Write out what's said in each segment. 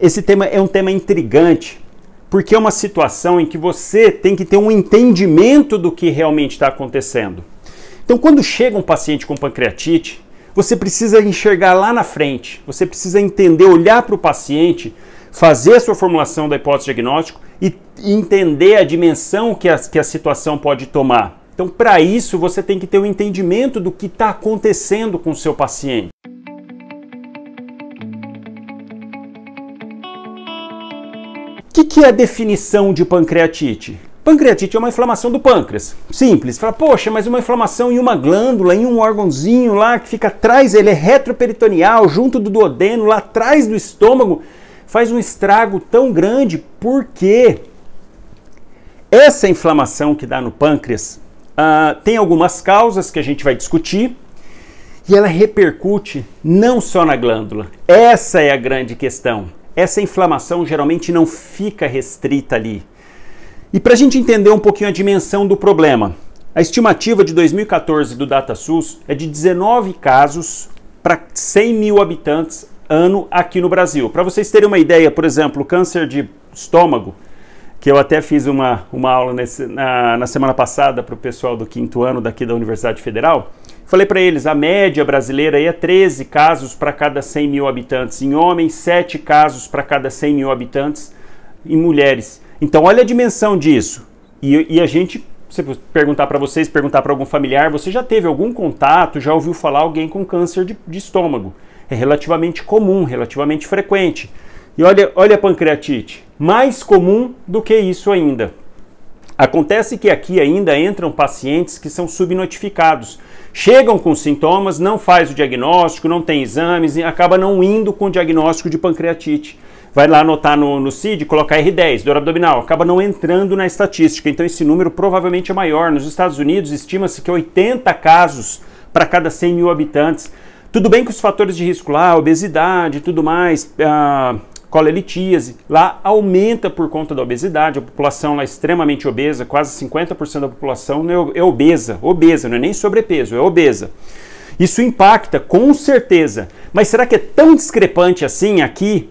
esse tema é um tema intrigante, porque é uma situação em que você tem que ter um entendimento do que realmente está acontecendo. Então, quando chega um paciente com pancreatite, você precisa enxergar lá na frente, você precisa entender, olhar para o paciente, fazer a sua formulação da hipótese diagnóstico e entender a dimensão que a situação pode tomar. Então, para isso, você tem que ter um entendimento do que está acontecendo com o seu paciente. O que é a definição de pancreatite? Pancreatite é uma inflamação do pâncreas. Simples. Fala, poxa, mas uma inflamação em uma glândula, em um órgãozinho lá que fica atrás, ele é retroperitoneal, junto do duodeno, lá atrás do estômago, faz um estrago tão grande. Por quê? Essa inflamação que dá no pâncreas tem algumas causas que a gente vai discutir e ela repercute não só na glândula. Essa é a grande questão. Essa inflamação geralmente não fica restrita ali. E para a gente entender um pouquinho a dimensão do problema, a estimativa de 2014 do DataSUS é de 19 casos para 100 mil habitantes ano aqui no Brasil. Para vocês terem uma ideia, por exemplo, câncer de estômago, que eu até fiz uma aula na semana passada para o pessoal do 5º ano daqui da Universidade Federal, falei para eles, a média brasileira aí é 13 casos para cada 100 mil habitantes em homens, 7 casos para cada 100 mil habitantes em mulheres. Então, olha a dimensão disso. E a gente, se perguntar para vocês, perguntar para algum familiar, você já teve algum contato, já ouviu falar alguém com câncer de estômago? É relativamente comum, relativamente frequente. E olha a pancreatite, mais comum do que isso ainda. Acontece que aqui ainda entram pacientes que são subnotificados. Chegam com sintomas, não faz o diagnóstico, não tem exames e acaba não indo com o diagnóstico de pancreatite. Vai lá anotar no CID, colocar R10, dor abdominal, acaba não entrando na estatística. Então esse número provavelmente é maior. Nos Estados Unidos estima-se que 80 casos para cada 100 mil habitantes. Tudo bem que os fatores de risco lá, obesidade e tudo mais, colelitíase, lá aumenta por conta da obesidade. A população lá é extremamente obesa, quase 50% da população é obesa, não é nem sobrepeso, é obesa. Isso impacta, com certeza. Mas será que é tão discrepante assim aqui?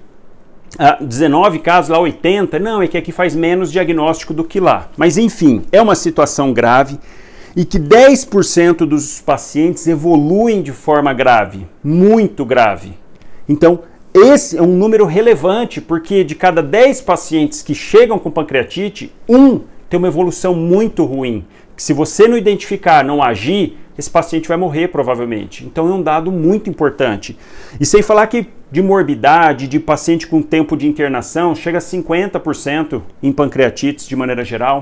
19 casos, lá 80, não, é que aqui faz menos diagnóstico do que lá. Mas enfim, é uma situação grave e que 10% dos pacientes evoluem de forma grave, muito grave. Então, esse é um número relevante, porque de cada 10 pacientes que chegam com pancreatite, um tem uma evolução muito ruim. Se você não identificar, não agir, esse paciente vai morrer provavelmente. Então é um dado muito importante. E sem falar que de morbidade, de paciente com tempo de internação, chega a 50% em pancreatites de maneira geral.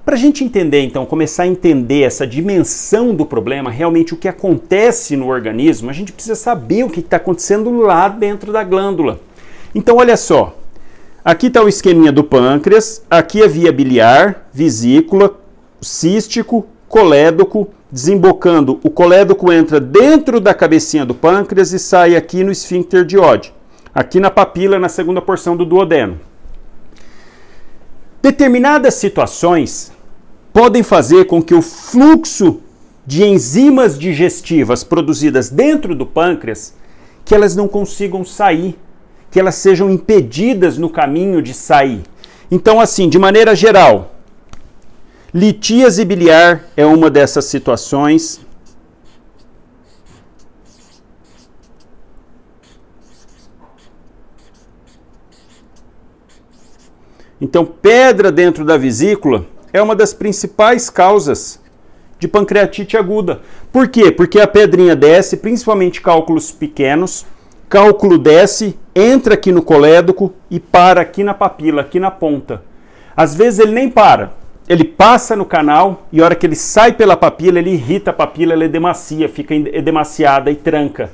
Para a gente entender, então, começar a entender essa dimensão do problema, realmente o que acontece no organismo, a gente precisa saber o que está acontecendo lá dentro da glândula. Então, olha só, aqui está o esqueminha do pâncreas, aqui a via biliar, vesícula, cístico, colédoco, desembocando, o colédoco entra dentro da cabecinha do pâncreas e sai aqui no esfíncter de Oddi, aqui na papila, na segunda porção do duodeno. Determinadas situações podem fazer com que o fluxo de enzimas digestivas produzidas dentro do pâncreas, que elas não consigam sair, que elas sejam impedidas no caminho de sair. Então, assim, de maneira geral, litíase biliar é uma dessas situações. Então, pedra dentro da vesícula é uma das principais causas de pancreatite aguda. Por quê? Porque a pedrinha desce, principalmente cálculos pequenos, cálculo desce, entra aqui no colédoco e para aqui na papila, aqui na ponta. Às vezes ele nem para, ele passa no canal e a hora que ele sai pela papila, ele irrita a papila, ela edemacia, fica edemaciada e tranca.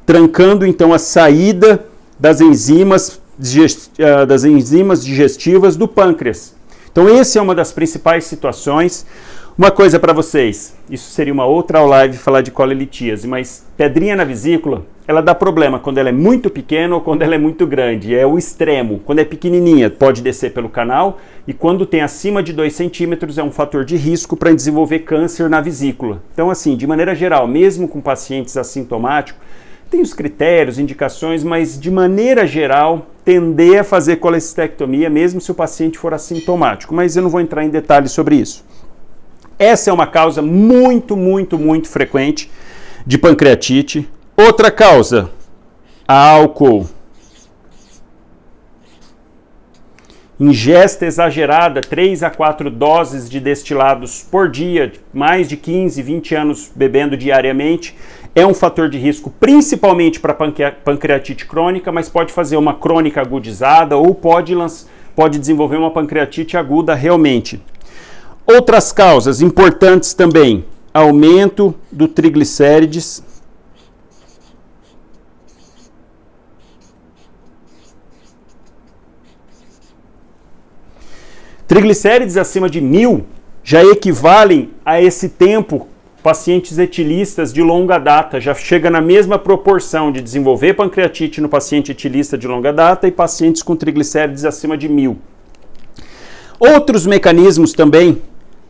Trancando então a saída das enzimas digestivas do pâncreas. Então, essa é uma das principais situações. Uma coisa para vocês, isso seria uma outra live falar de colelitíase, mas pedrinha na vesícula, ela dá problema quando ela é muito pequena ou quando ela é muito grande, é o extremo. Quando é pequenininha, pode descer pelo canal, e quando tem acima de 2 centímetros é um fator de risco para desenvolver câncer na vesícula. Então, assim, de maneira geral, mesmo com pacientes assintomáticos, Tem os critérios, indicações, mas de maneira geral, tender a fazer colecistectomia, mesmo se o paciente for assintomático. Mas eu não vou entrar em detalhes sobre isso. Essa é uma causa muito frequente de pancreatite. Outra causa, álcool. Ingesta exagerada, 3 a 4 doses de destilados por dia, mais de 15, 20 anos bebendo diariamente, é um fator de risco principalmente para pancreatite crônica, mas pode fazer uma crônica agudizada ou pode desenvolver uma pancreatite aguda realmente. Outras causas importantes também, aumento do triglicérides, triglicérides acima de 1000 já equivalem a esse tempo pacientes etilistas de longa data, já chega na mesma proporção de desenvolver pancreatite no paciente etilista de longa data e pacientes com triglicérides acima de 1000. Outros mecanismos também,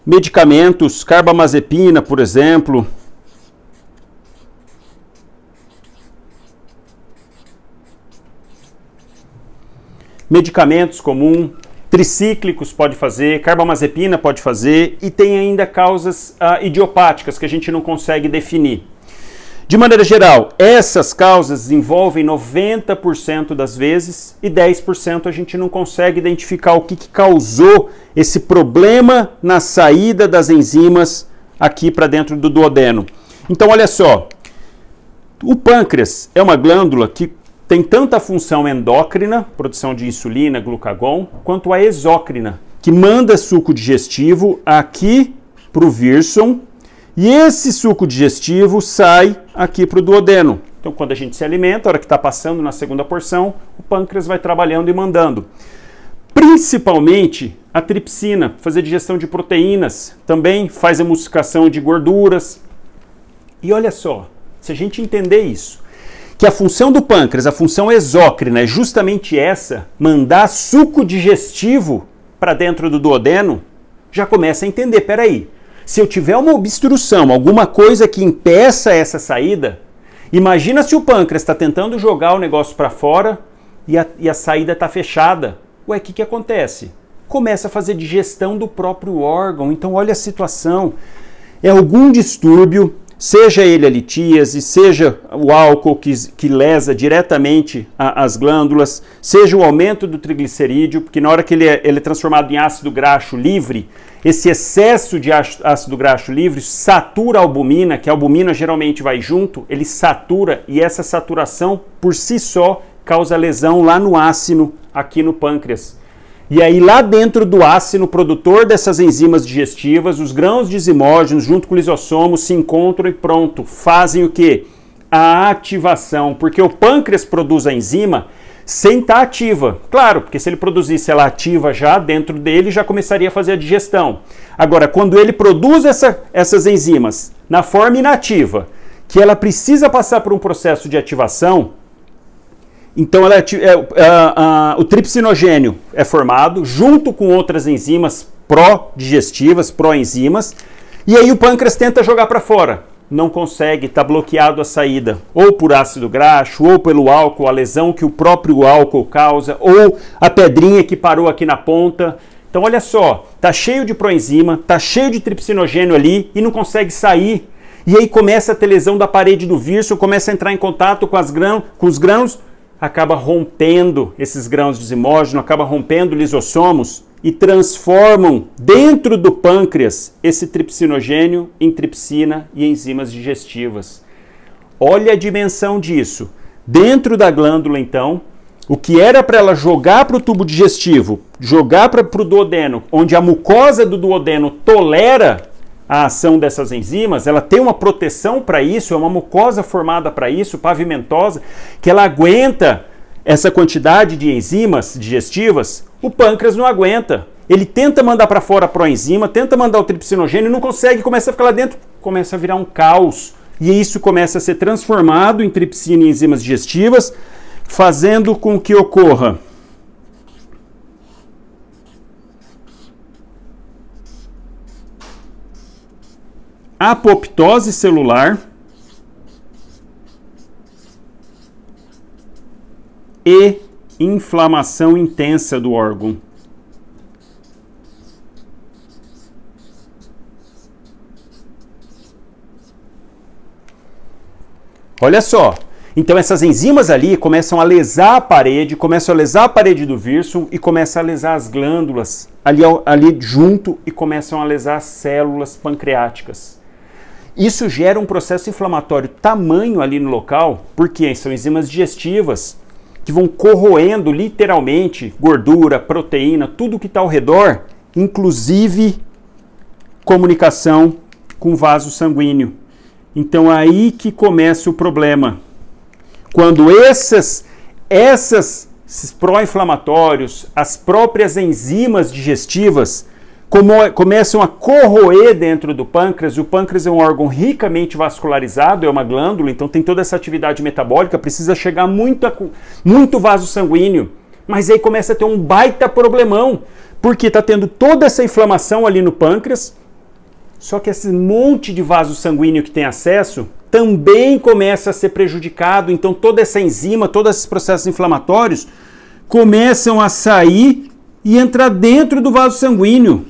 medicamentos, carbamazepina, por exemplo, medicamentos comuns, tricíclicos pode fazer, carbamazepina pode fazer e tem ainda causas idiopáticas que a gente não consegue definir. De maneira geral, essas causas envolvem 90% das vezes e 10% a gente não consegue identificar o que causou esse problema na saída das enzimas aqui para dentro do duodeno. Então, olha só, o pâncreas é uma glândula que tem tanta função endócrina, produção de insulina, glucagon, quanto a exócrina, que manda suco digestivo aqui para o vírsum, e esse suco digestivo sai aqui para o duodeno. Então, quando a gente se alimenta, a hora que está passando na segunda porção, o pâncreas vai trabalhando e mandando. Principalmente a tripsina, fazer digestão de proteínas, também faz emulsificação de gorduras. E olha só, se a gente entender isso, que a função do pâncreas, a função exócrina, é justamente essa, mandar suco digestivo para dentro do duodeno, já começa a entender, peraí, se eu tiver uma obstrução, alguma coisa que impeça essa saída, imagina se o pâncreas está tentando jogar o negócio para fora e a saída está fechada. Ué, o que acontece? Começa a fazer digestão do próprio órgão, então olha a situação, é algum distúrbio, seja ele a litíase, seja o álcool que lesa diretamente as glândulas, seja o aumento do triglicerídeo, porque na hora que ele é transformado em ácido graxo livre, esse excesso de ácido graxo livre satura a albumina, que a albumina geralmente vai junto, ele satura e essa saturação por si só causa lesão lá no ácino, aqui no pâncreas. E aí lá dentro do ácino produtor dessas enzimas digestivas, os grãos dizimógenos junto com o lisossomo se encontram e pronto, fazem o quê? A ativação, porque o pâncreas produz a enzima sem estar ativa. Claro, porque se ele produzisse ela ativa já dentro dele, já começaria a fazer a digestão. Agora, quando ele produz essas enzimas na forma inativa, que ela precisa passar por um processo de ativação, então o tripsinogênio é formado junto com outras enzimas pró-digestivas, pró-enzimas, e aí o pâncreas tenta jogar para fora. Não consegue, está bloqueado a saída, ou por ácido graxo, ou pelo álcool, a lesão que o próprio álcool causa, ou a pedrinha que parou aqui na ponta. Então olha só, tá cheio de proenzima, tá cheio de tripsinogênio ali e não consegue sair. E aí começa a ter lesão da parede do vírsum, começa a entrar em contato com os grãos, acaba rompendo esses grãos dizimógenos, acaba rompendo lisossomos e transformam dentro do pâncreas esse tripsinogênio em tripsina e enzimas digestivas. Olha a dimensão disso. Dentro da glândula, então, o que era para ela jogar para o tubo digestivo, jogar para o duodeno, onde a mucosa do duodeno tolera a ação dessas enzimas, ela tem uma proteção para isso, é uma mucosa formada para isso, pavimentosa, que ela aguenta essa quantidade de enzimas digestivas, o pâncreas não aguenta. Ele tenta mandar para fora a proenzima, tenta mandar o tripsinogênio, não consegue, começa a ficar lá dentro, começa a virar um caos. E isso começa a ser transformado em tripsina e enzimas digestivas, fazendo com que ocorra apoptose celular, e inflamação intensa do órgão. Olha só, então essas enzimas ali começam a lesar a parede, do vírsum e começam a lesar as glândulas ali junto e começam a lesar as células pancreáticas. Isso gera um processo inflamatório tamanho ali no local, porque são enzimas digestivas que vão corroendo literalmente gordura, proteína, tudo que está ao redor, inclusive comunicação com o vaso sanguíneo. Então aí que começa o problema. Quando esses pró-inflamatórios, as próprias enzimas digestivas começam a corroer dentro do pâncreas. O pâncreas é um órgão ricamente vascularizado, é uma glândula, então tem toda essa atividade metabólica, precisa chegar muito vaso sanguíneo. Mas aí começa a ter um baita problemão, porque está tendo toda essa inflamação ali no pâncreas, só que esse monte de vaso sanguíneo que tem acesso também começa a ser prejudicado. Então toda essa enzima, todos esses processos inflamatórios começam a sair e entrar dentro do vaso sanguíneo.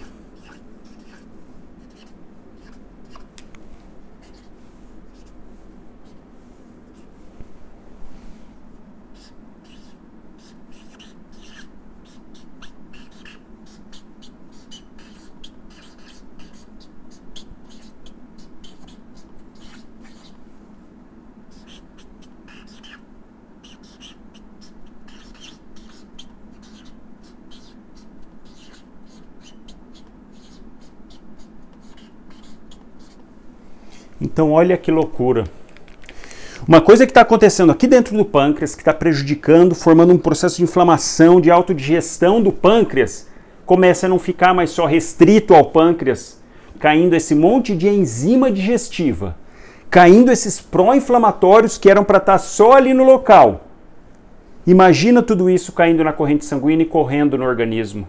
Então olha que loucura. Uma coisa que está acontecendo aqui dentro do pâncreas, que está prejudicando, formando um processo de inflamação, de autodigestão do pâncreas, começa a não ficar mais só restrito ao pâncreas, caindo esse monte de enzima digestiva, caindo esses pró-inflamatórios que eram para estar só ali no local. Imagina tudo isso caindo na corrente sanguínea e correndo no organismo.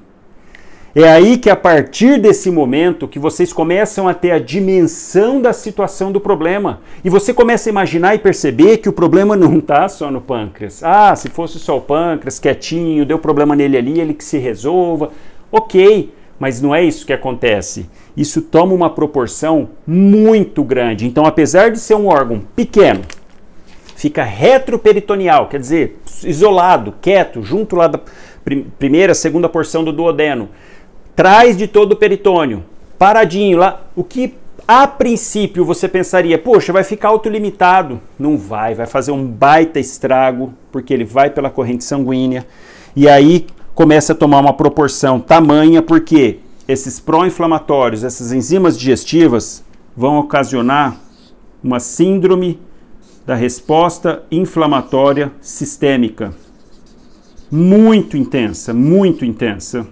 É aí que a partir desse momento que vocês começam a ter a dimensão da situação do problema. E você começa a imaginar e perceber que o problema não está só no pâncreas. Ah, se fosse só o pâncreas, quietinho, deu problema nele ali, ele que se resolva. Ok, mas não é isso que acontece. Isso toma uma proporção muito grande. Então, apesar de ser um órgão pequeno, fica retroperitoneal, quer dizer, isolado, quieto, junto lá da primeira, segunda porção do duodeno, trás de todo o peritônio, paradinho lá, o que a princípio você pensaria, poxa, vai ficar autolimitado. Não vai fazer um baita estrago, porque ele vai pela corrente sanguínea, e aí começa a tomar uma proporção tamanha, porque esses pró-inflamatórios, essas enzimas digestivas, vão ocasionar uma síndrome da resposta inflamatória sistêmica. Muito intensa, muito intensa.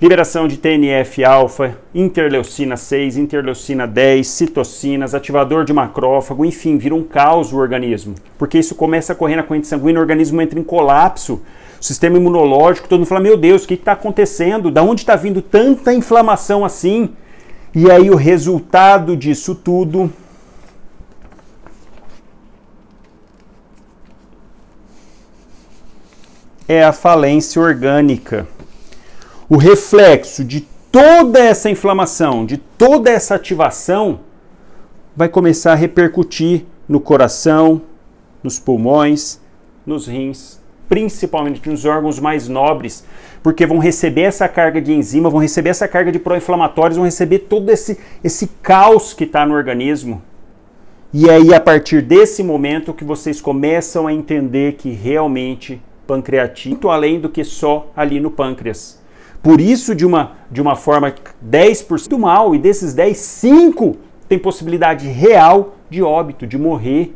Liberação de TNF-alfa, interleucina 6, interleucina 10, citocinas, ativador de macrófago, enfim, vira um caos o organismo. Porque isso começa a correr na corrente sanguínea, o organismo entra em colapso, o sistema imunológico, todo mundo fala, meu Deus, o que está acontecendo? Da onde está vindo tanta inflamação assim? E aí o resultado disso tudo é a falência orgânica. O reflexo de toda essa inflamação, de toda essa ativação, vai começar a repercutir no coração, nos pulmões, nos rins, principalmente nos órgãos mais nobres, porque vão receber essa carga de enzima, vão receber essa carga de pró-inflamatórios, vão receber todo esse caos que está no organismo. E aí, a partir desse momento que vocês começam a entender que realmente pancreatite, muito além do que só ali no pâncreas. Por isso, de uma forma 10% do mal, e desses 10, 5 tem possibilidade real de óbito, de morrer.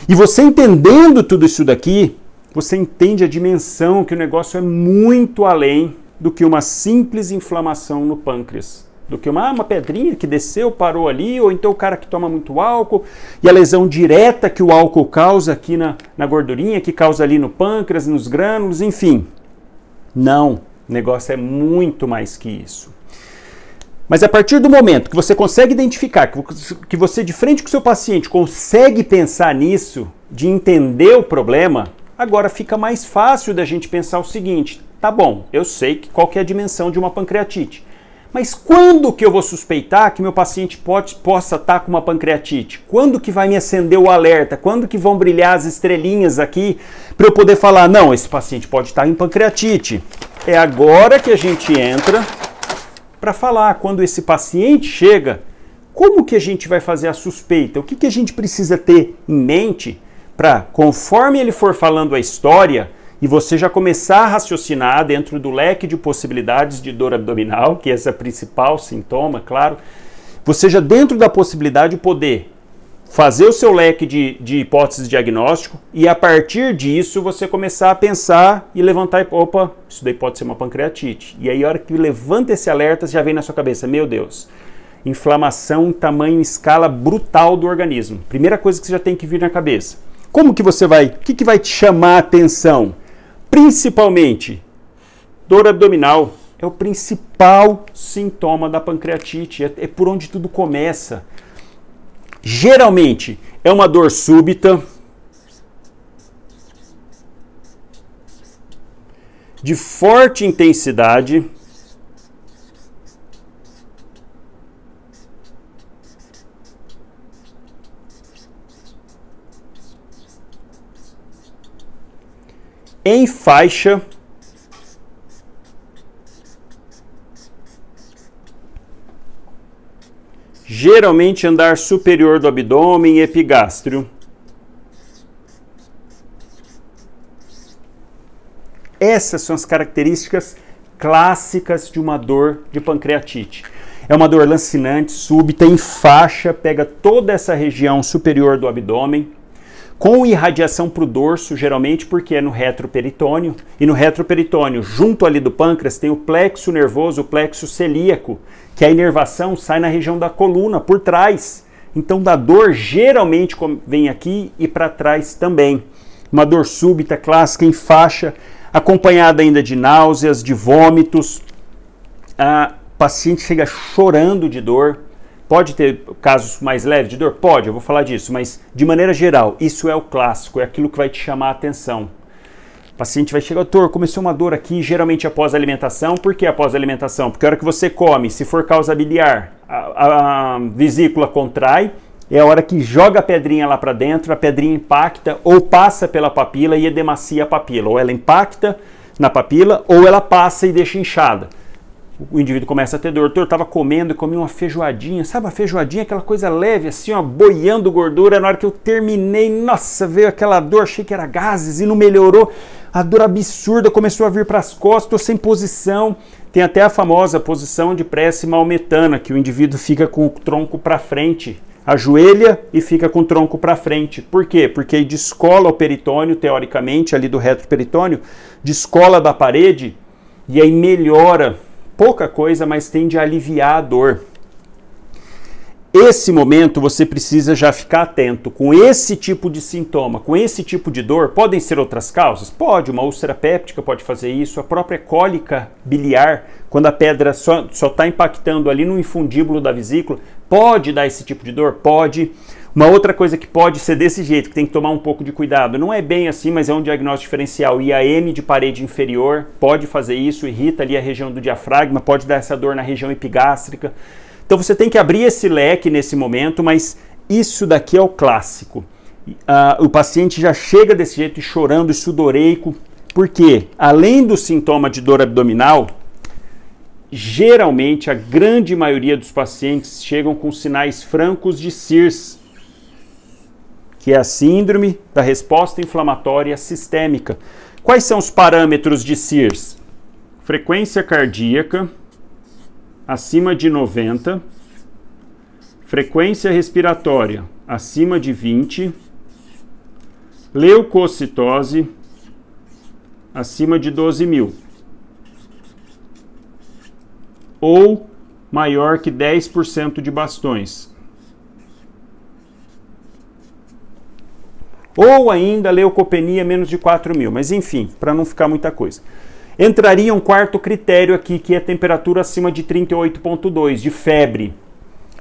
E você entendendo tudo isso daqui, você entende a dimensão que o negócio é muito além do que uma simples inflamação no pâncreas. Do que uma pedrinha que desceu, parou ali, ou então o cara que toma muito álcool, e a lesão direta que o álcool causa aqui na gordurinha, que causa ali no pâncreas, nos grânulos, enfim. Não. O negócio é muito mais que isso. Mas a partir do momento que você consegue identificar, que você de frente com o seu paciente consegue pensar nisso, de entender o problema, agora fica mais fácil da gente pensar o seguinte: tá bom, eu sei qual que é a dimensão de uma pancreatite, mas quando que eu vou suspeitar que meu paciente possa estar com uma pancreatite? Quando que vai me acender o alerta? Quando que vão brilhar as estrelinhas aqui para eu poder falar, não, esse paciente pode estar em pancreatite? É agora que a gente entra para falar, quando esse paciente chega, como que a gente vai fazer a suspeita? O que a gente precisa ter em mente para, conforme ele for falando a história, e você já começar a raciocinar dentro do leque de possibilidades de dor abdominal, que esse é o principal sintoma, claro, você já dentro da possibilidade de poder fazer o seu leque de hipóteses de diagnóstico e a partir disso você começar a pensar e levantar, opa, isso daí pode ser uma pancreatite. E aí a hora que levanta esse alerta, já vem na sua cabeça, meu Deus, inflamação, tamanho, escala brutal do organismo. Primeira coisa que você já tem que vir na cabeça. Como que você vai, o que vai te chamar a atenção? Principalmente, dor abdominal é o principal sintoma da pancreatite, é por onde tudo começa. Geralmente é uma dor súbita, de forte intensidade, em faixa, geralmente andar superior do abdômen e epigástrio. Essas são as características clássicas de uma dor de pancreatite. É uma dor lancinante, súbita, em faixa, pega toda essa região superior do abdômen, com irradiação para o dorso, geralmente porque é no retroperitônio, e no retroperitônio, junto ali do pâncreas, tem o plexo nervoso, o plexo celíaco, que a inervação sai na região da coluna, por trás. Então, da dor, geralmente vem aqui e para trás também. Uma dor súbita, clássica, em faixa, acompanhada ainda de náuseas, de vômitos. A paciente chega chorando de dor. Pode ter casos mais leves de dor? Pode, eu vou falar disso, mas de maneira geral, isso é o clássico, é aquilo que vai te chamar a atenção. O paciente vai chegar, doutor, começou uma dor aqui, geralmente após a alimentação. Por que após a alimentação? Porque a hora que você come, se for causa biliar, a vesícula contrai, é a hora que joga a pedrinha lá para dentro, a pedrinha impacta ou passa pela papila e edemacia a papila. Ou ela impacta na papila ou ela passa e deixa inchada. O indivíduo começa a ter dor. Eu estava comendo e comi uma feijoadinha, sabe a feijoadinha, aquela coisa leve assim, ó, boiando gordura. Na hora que eu terminei, nossa, veio aquela dor, achei que era gases e não melhorou. A dor absurda começou a vir para as costas, estou sem posição. Tem até a famosa posição de prece maometana, que o indivíduo fica com o tronco para frente, ajoelha e fica com o tronco para frente. Por quê? Porque aí descola o peritônio, teoricamente, ali do retroperitônio, descola da parede e aí melhora. Pouca coisa, mas tende a aliviar a dor. Esse momento você precisa já ficar atento com esse tipo de sintoma, com esse tipo de dor. Podem ser outras causas? Pode, uma úlcera péptica pode fazer isso, a própria cólica biliar, quando a pedra só está impactando ali no infundíbulo da vesícula, pode dar esse tipo de dor? Pode. Uma outra coisa que pode ser desse jeito, que tem que tomar um pouco de cuidado, não é bem assim, mas é um diagnóstico diferencial. IAM de parede inferior pode fazer isso, irrita ali a região do diafragma, pode dar essa dor na região epigástrica. Então você tem que abrir esse leque nesse momento, mas isso daqui é o clássico. O paciente já chega desse jeito, chorando, sudoreico, porque além do sintoma de dor abdominal, geralmente a grande maioria dos pacientes chegam com sinais francos de SIRS, que é a síndrome da resposta inflamatória sistêmica. Quais são os parâmetros de SIRS? Frequência cardíaca acima de 90, frequência respiratória acima de 20, leucocitose acima de 12.000 ou maior que 10% de bastões. Ou ainda leucopenia menos de 4.000, mas enfim, para não ficar muita coisa. Entraria um quarto critério aqui, que é temperatura acima de 38,2, de febre.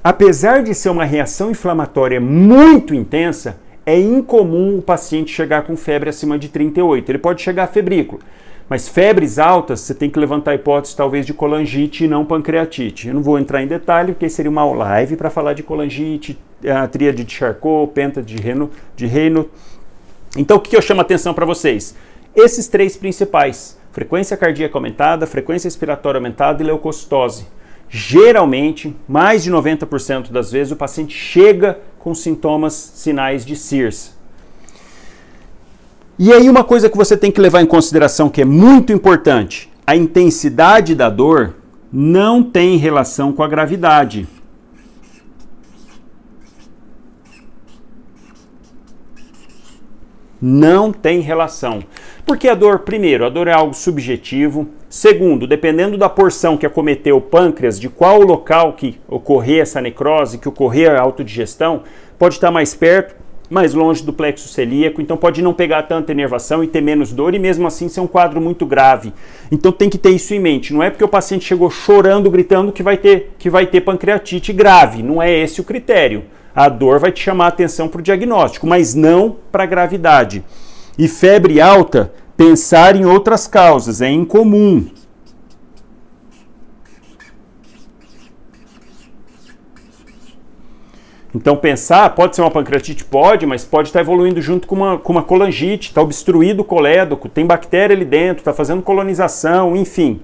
Apesar de ser uma reação inflamatória muito intensa, é incomum o paciente chegar com febre acima de 38. Ele pode chegar febrículo, mas febres altas, você tem que levantar a hipótese talvez de colangite e não pancreatite. Eu não vou entrar em detalhe, porque seria uma live para falar de colangite, a tríade de Charcot, penta de Raynaud. Então o que eu chamo a atenção para vocês? Esses três principais: frequência cardíaca aumentada, frequência respiratória aumentada e leucocitose. Geralmente, mais de 90% das vezes, o paciente chega com sintomas, sinais de SIRS. E aí uma coisa que você tem que levar em consideração que é muito importante: a intensidade da dor não tem relação com a gravidade. Não tem relação. Porque a dor, primeiro, a dor é algo subjetivo. Segundo, dependendo da porção que acometeu o pâncreas, de qual local que ocorrer essa necrose, que ocorrer a autodigestão, pode estar mais perto, mais longe do plexo celíaco, então pode não pegar tanta inervação e ter menos dor, e mesmo assim ser um quadro muito grave. Então tem que ter isso em mente. Não é porque o paciente chegou chorando, gritando, que vai ter pancreatite grave. Não é esse o critério. A dor vai te chamar a atenção para o diagnóstico, mas não para a gravidade. E febre alta, pensar em outras causas, é incomum. Então pensar, pode ser uma pancreatite? Pode, mas pode estar evoluindo junto com uma colangite, está obstruído o colédoco, tem bactéria ali dentro, está fazendo colonização, enfim.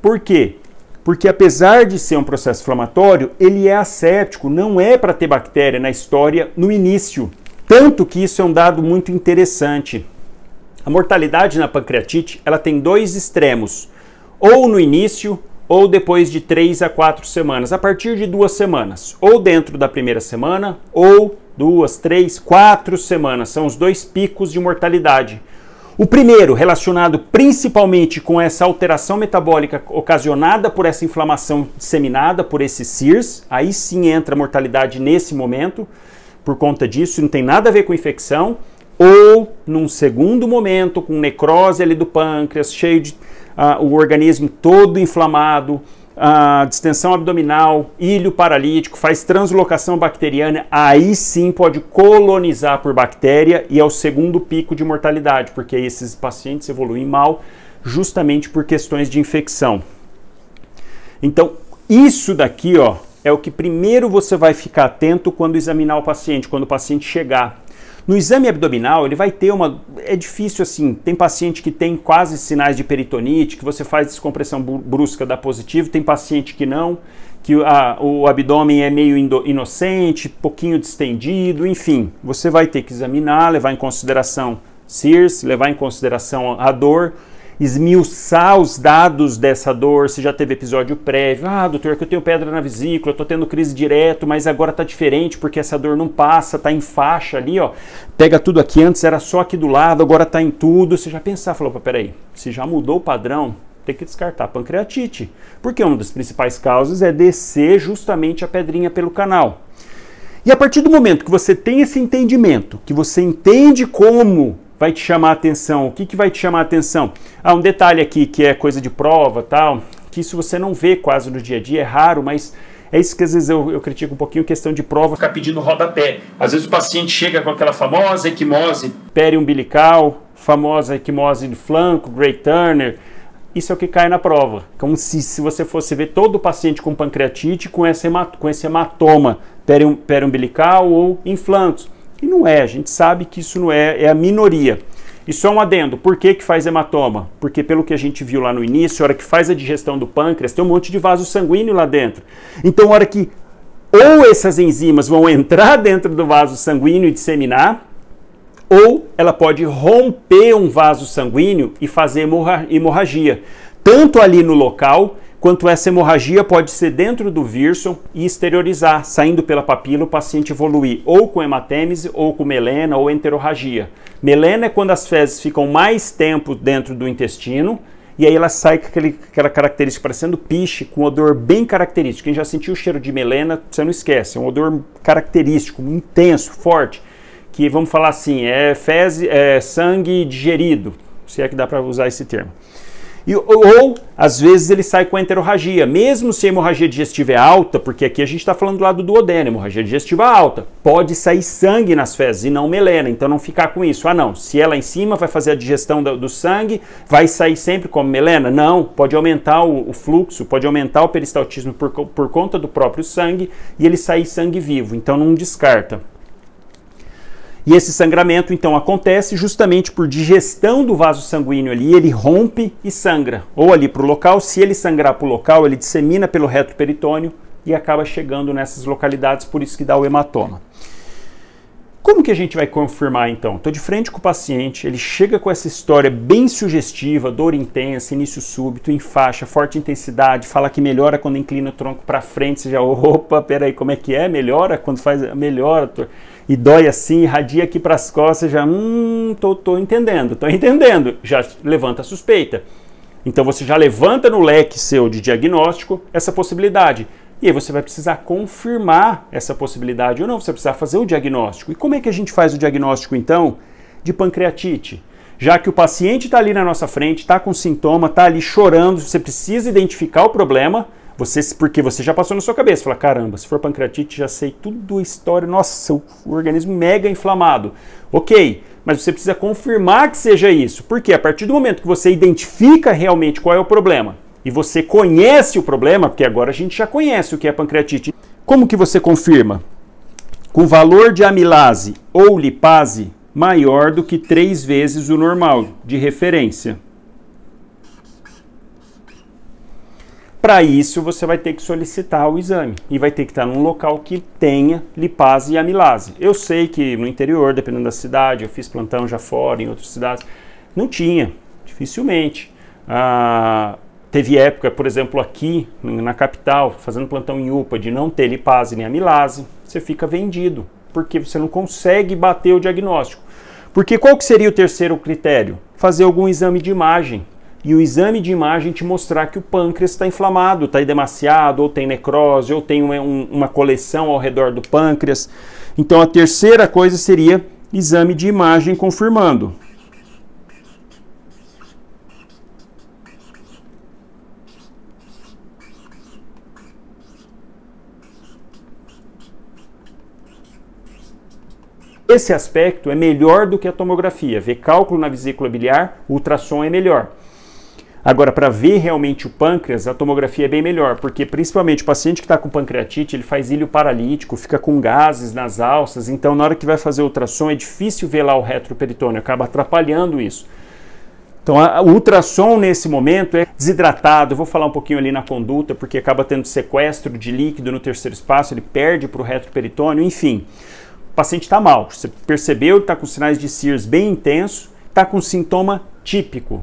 Por quê? Porque apesar de ser um processo inflamatório, ele é asséptico, não é para ter bactéria na história no início. Tanto que isso é um dado muito interessante. A mortalidade na pancreatite, ela tem dois extremos, ou no início, ou depois de 3 a 4 semanas, a partir de 2 semanas, ou dentro da primeira semana, ou 2, 3, 4 semanas, são os dois picos de mortalidade. O primeiro, relacionado principalmente com essa alteração metabólica ocasionada por essa inflamação disseminada por esse SIRS, aí sim entra a mortalidade nesse momento, por conta disso, não tem nada a ver com infecção, ou num segundo momento, com necrose ali do pâncreas, cheio de o organismo todo inflamado, distensão abdominal, ilho paralítico, faz translocação bacteriana, aí sim pode colonizar por bactéria e é o segundo pico de mortalidade, porque esses pacientes evoluem mal justamente por questões de infecção. Então, isso daqui, ó, é o que primeiro você vai ficar atento quando examinar o paciente, quando o paciente chegar. No exame abdominal, ele vai ter é difícil assim, tem paciente que tem quase sinais de peritonite, que você faz descompressão brusca, dá positivo, tem paciente que não, que o abdômen é meio inocente, pouquinho distendido, enfim. Você vai ter que examinar, levar em consideração SIRS, levar em consideração a dor, esmiuçar os dados dessa dor, se já teve episódio prévio. Ah, doutor, é que eu tenho pedra na vesícula, eu tô tendo crise direto, mas agora tá diferente porque essa dor não passa, tá em faixa ali, ó. Pega tudo aqui, antes era só aqui do lado, agora tá em tudo. Você já pensar, falou, peraí, se já mudou o padrão, tem que descartar pancreatite. Porque uma das principais causas é descer justamente a pedrinha pelo canal. E a partir do momento que você tem esse entendimento, que você entende como vai te chamar a atenção, o que vai te chamar a atenção? Um detalhe aqui que é coisa de prova, tal, que isso você não vê quase no dia a dia, é raro, mas é isso que às vezes eu critico um pouquinho, questão de prova, ficar pedindo rodapé. Às vezes o paciente chega com aquela famosa equimose periumbilical, famosa equimose de flanco, Gray Turner, isso é o que cai na prova. Como se você fosse ver todo o paciente com pancreatite com esse hematoma periumbilical ou em flancos. E não é, a gente sabe que isso não é a minoria. E só um adendo, por que faz hematoma? Porque pelo que a gente viu lá no início, a hora que faz a digestão do pâncreas, tem um monte de vaso sanguíneo lá dentro. Então a hora que ou essas enzimas vão entrar dentro do vaso sanguíneo e disseminar, ou ela pode romper um vaso sanguíneo e fazer hemorragia. Tanto ali no local, quanto essa hemorragia pode ser dentro do vírsum e exteriorizar, saindo pela papila, o paciente evoluir ou com hematêmese, ou com melena, ou enterorragia. Melena é quando as fezes ficam mais tempo dentro do intestino, e aí ela sai com aquela característica parecendo piche, com um odor bem característico. Quem já sentiu o cheiro de melena, você não esquece, é um odor característico, intenso, forte, que vamos falar assim, é sangue digerido, se é que dá para usar esse termo. Ou, às vezes, ele sai com enterorragia. Mesmo se a hemorragia digestiva é alta, porque aqui a gente está falando do lado do duodeno, hemorragia digestiva alta, pode sair sangue nas fezes e não melena. Então, não ficar com isso. Ah, não, se ela em cima vai fazer a digestão do sangue, vai sair sempre como melena? Não, pode aumentar o fluxo, pode aumentar o peristaltismo por conta do próprio sangue e ele sair sangue vivo. Então, não descarta. E esse sangramento, então, acontece justamente por digestão do vaso sanguíneo ali, ele rompe e sangra. Ou ali para o local, se ele sangrar para o local, ele dissemina pelo reto peritônio e acaba chegando nessas localidades, por isso que dá o hematoma. Como que a gente vai confirmar, então? Estou de frente com o paciente, ele chega com essa história bem sugestiva, dor intensa, início súbito, em faixa, forte intensidade, fala que melhora quando inclina o tronco para frente, você já, opa, peraí, como é que é? Melhora quando faz, melhora, e dói assim, irradia aqui para as costas, já, tô entendendo, já levanta a suspeita. Então você já levanta no leque seu de diagnóstico essa possibilidade. E aí você vai precisar confirmar essa possibilidade ou não, você vai precisar fazer o diagnóstico. E como é que a gente faz o diagnóstico, então, de pancreatite? Já que o paciente está ali na nossa frente, está com sintoma, está ali chorando, você precisa identificar o problema, porque você já passou na sua cabeça, fala, caramba, se for pancreatite, já sei tudo a história, nossa, o organismo mega inflamado. Ok, mas você precisa confirmar que seja isso, porque a partir do momento que você identifica realmente qual é o problema, e você conhece o problema, porque agora a gente já conhece o que é pancreatite. Como que você confirma? Com valor de amilase ou lipase maior do que 3 vezes o normal de referência. Para isso, você vai ter que solicitar o exame e vai ter que estar num local que tenha lipase e amilase. Eu sei que no interior, dependendo da cidade, eu fiz plantão já fora, em outras cidades, não tinha, dificilmente. Teve época, por exemplo, aqui na capital, fazendo plantão em UPA, de não ter lipase nem amilase, você fica vendido, porque você não consegue bater o diagnóstico. Porque qual que seria o terceiro critério? Fazer algum exame de imagem. E o exame de imagem te mostrar que o pâncreas está inflamado, está edemaciado, ou tem necrose, ou tem uma coleção ao redor do pâncreas. Então a terceira coisa seria exame de imagem confirmando. Esse aspecto é melhor do que a tomografia. Ver cálculo na vesícula biliar, o ultrassom é melhor. Agora, para ver realmente o pâncreas, a tomografia é bem melhor, porque principalmente o paciente que está com pancreatite, ele faz ilho paralítico, fica com gases nas alças, então na hora que vai fazer o ultrassom é difícil ver lá o retroperitônio, acaba atrapalhando isso. Então o ultrassom nesse momento é desidratado, eu vou falar um pouquinho ali na conduta, porque acaba tendo sequestro de líquido no terceiro espaço, ele perde para o retroperitônio, enfim. O paciente está mal, você percebeu, está com sinais de Sears bem intenso, está com sintoma típico.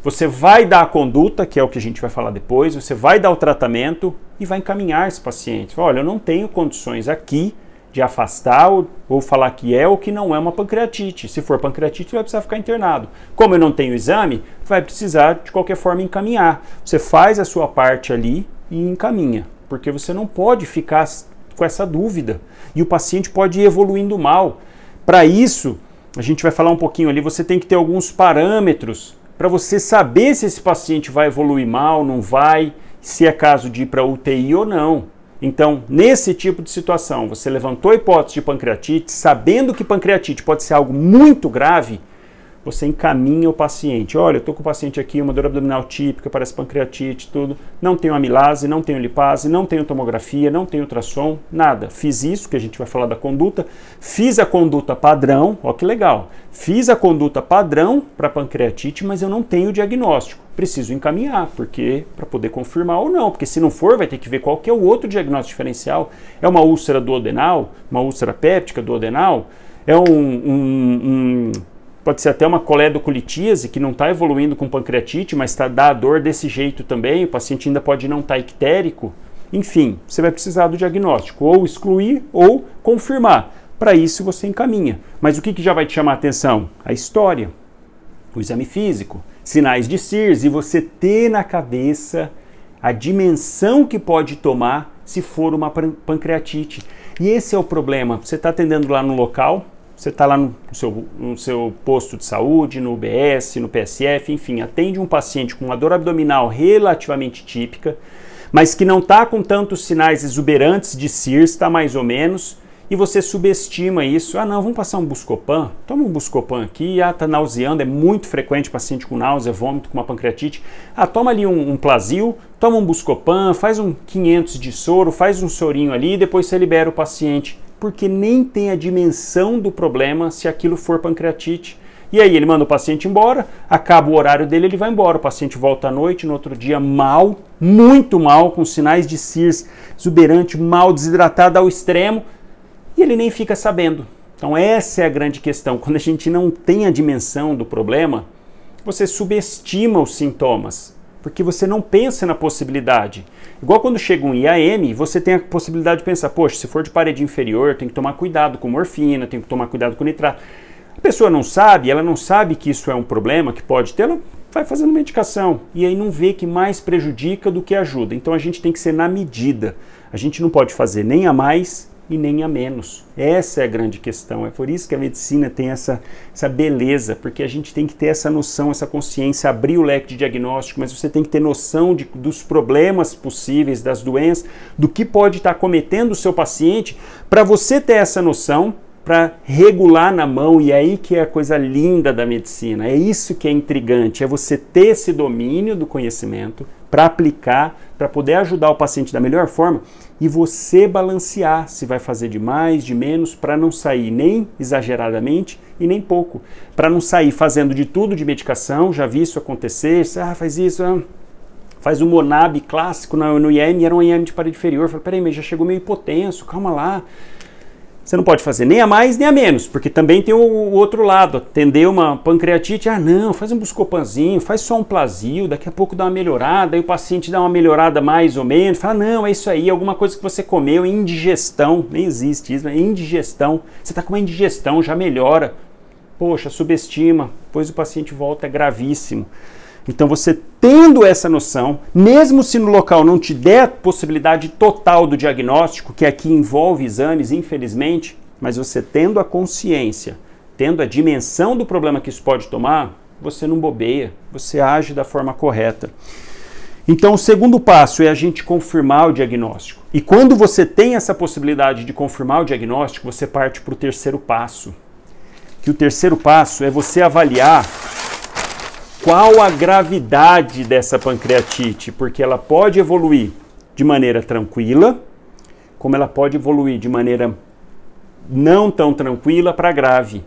Você vai dar a conduta, que é o que a gente vai falar depois, você vai dar o tratamento e vai encaminhar esse paciente. Olha, eu não tenho condições aqui de afastar ou falar que é ou que não é uma pancreatite. Se for pancreatite, vai precisar ficar internado. Como eu não tenho exame, vai precisar de qualquer forma encaminhar. Você faz a sua parte ali e encaminha, porque você não pode ficar com essa dúvida e o paciente pode ir evoluindo mal. Para isso, a gente vai falar um pouquinho ali, você tem que ter alguns parâmetros para você saber se esse paciente vai evoluir mal, não vai, se é caso de ir para UTI ou não. Então, nesse tipo de situação, você levantou a hipótese de pancreatite, sabendo que pancreatite pode ser algo muito grave, você encaminha o paciente. Olha, eu estou com o paciente aqui, uma dor abdominal típica, parece pancreatite, tudo. Não tenho amilase, não tenho lipase, não tenho tomografia, não tenho ultrassom, nada. Fiz isso, que a gente vai falar da conduta. Fiz a conduta padrão, ó que legal. Fiz a conduta padrão para pancreatite, mas eu não tenho diagnóstico. Preciso encaminhar, porque para poder confirmar ou não, porque se não for, vai ter que ver qual que é o outro diagnóstico diferencial. É uma úlcera duodenal, uma úlcera péptica duodenal, é pode ser até uma coledocolitíase que não está evoluindo com pancreatite, mas dá dor desse jeito também, o paciente ainda pode não estar ictérico. Enfim, você vai precisar do diagnóstico, ou excluir ou confirmar. Para isso você encaminha. Mas o que já vai te chamar a atenção? A história, o exame físico, sinais de Sears, e você ter na cabeça a dimensão que pode tomar se for uma pancreatite. E esse é o problema. Você está atendendo lá no local, Você está lá no seu posto de saúde, no UBS, no PSF, enfim, atende um paciente com uma dor abdominal relativamente típica, mas que não está com tantos sinais exuberantes de CIRS, está mais ou menos, e você subestima isso. Ah, não, vamos passar um Buscopan? Toma um Buscopan aqui. Ah, tá nauseando, é muito frequente paciente com náusea, vômito, com uma pancreatite. Ah, toma ali um Plasil, toma um Buscopan, faz um 500 de soro, faz um sorinho ali, depois você libera o paciente. Porque nem tem a dimensão do problema se aquilo for pancreatite. E aí ele manda o paciente embora, acaba o horário dele, ele vai embora. O paciente volta à noite, no outro dia mal, muito mal, com sinais de CIRS exuberante, mal, desidratado ao extremo, e ele nem fica sabendo. Então essa é a grande questão. Quando a gente não tem a dimensão do problema, você subestima os sintomas, porque você não pensa na possibilidade. Igual quando chega um IAM, você tem a possibilidade de pensar, poxa, se for de parede inferior, tem que tomar cuidado com morfina, tem que tomar cuidado com nitrato. A pessoa não sabe, ela não sabe que isso é um problema, que pode ter, ela vai fazendo medicação. E aí não vê que mais prejudica do que ajuda. Então a gente tem que ser na medida. A gente não pode fazer nem a mais e nem a menos. Essa é a grande questão. É por isso que a medicina tem essa beleza, porque a gente tem que ter essa noção, essa consciência, abrir o leque de diagnóstico, mas você tem que ter noção dos problemas possíveis, das doenças, do que pode estar cometendo o seu paciente, para você ter essa noção, para regular na mão, e é aí que é a coisa linda da medicina. É isso que é intrigante, é você ter esse domínio do conhecimento para aplicar, para poder ajudar o paciente da melhor forma e você balancear se vai fazer de mais, de menos, para não sair nem exageradamente e nem pouco. Para não sair fazendo de tudo de medicação, já vi isso acontecer, faz isso, faz um Monab clássico no IEM, era um IEM de parede inferior, falei, peraí, mas já chegou meio hipotenso, calma lá. Você não pode fazer nem a mais nem a menos, porque também tem o outro lado, atender uma pancreatite, não, faz um Buscopanzinho, faz só um Plasil, daqui a pouco dá uma melhorada, aí o paciente dá uma melhorada mais ou menos, fala, não, é isso aí, alguma coisa que você comeu, indigestão, nem existe isso, é indigestão, você está com uma indigestão, já melhora, poxa, subestima, depois o paciente volta, é gravíssimo. Então você tendo essa noção, mesmo se no local não te der a possibilidade total do diagnóstico, que aqui envolve exames, infelizmente, mas você tendo a consciência, tendo a dimensão do problema que isso pode tomar, você não bobeia, você age da forma correta. Então o segundo passo é a gente confirmar o diagnóstico. E quando você tem essa possibilidade de confirmar o diagnóstico, você parte para o terceiro passo. Que o terceiro passo é você avaliar qual a gravidade dessa pancreatite, porque ela pode evoluir de maneira tranquila, como ela pode evoluir de maneira não tão tranquila para grave.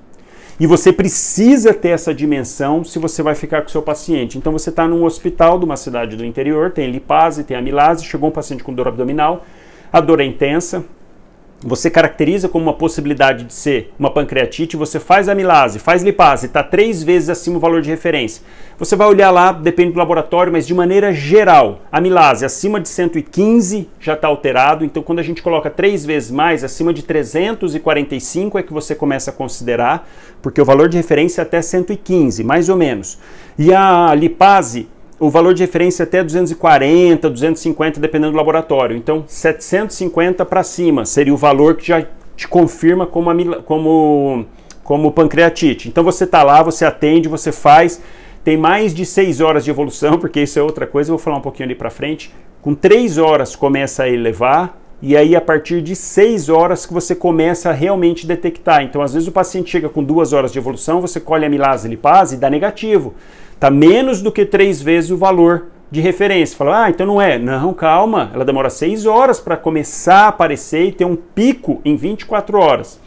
E você precisa ter essa dimensão se você vai ficar com o seu paciente. Então você está num hospital de uma cidade do interior, tem lipase, tem amilase, chegou um paciente com dor abdominal, a dor é intensa, você caracteriza como uma possibilidade de ser uma pancreatite, você faz amilase, faz lipase, está 3 vezes acima o valor de referência. Você vai olhar lá, depende do laboratório, mas de maneira geral, amilase acima de 115 já está alterado, então quando a gente coloca 3 vezes mais, acima de 345 é que você começa a considerar, porque o valor de referência é até 115, mais ou menos. E a lipase, o valor de referência é até 240, 250, dependendo do laboratório. Então, 750 para cima seria o valor que já te confirma como pancreatite. Então, você está lá, você atende, você faz, tem mais de 6 horas de evolução, porque isso é outra coisa, eu vou falar um pouquinho ali para frente. Com 3 horas começa a elevar, e aí a partir de 6 horas que você começa a realmente detectar. Então, às vezes o paciente chega com 2 horas de evolução, você colhe amilase e lipase e dá negativo. Está menos do que 3 vezes o valor de referência. Fala, então não é. Não, calma, ela demora 6 horas para começar a aparecer e ter um pico em 24 horas.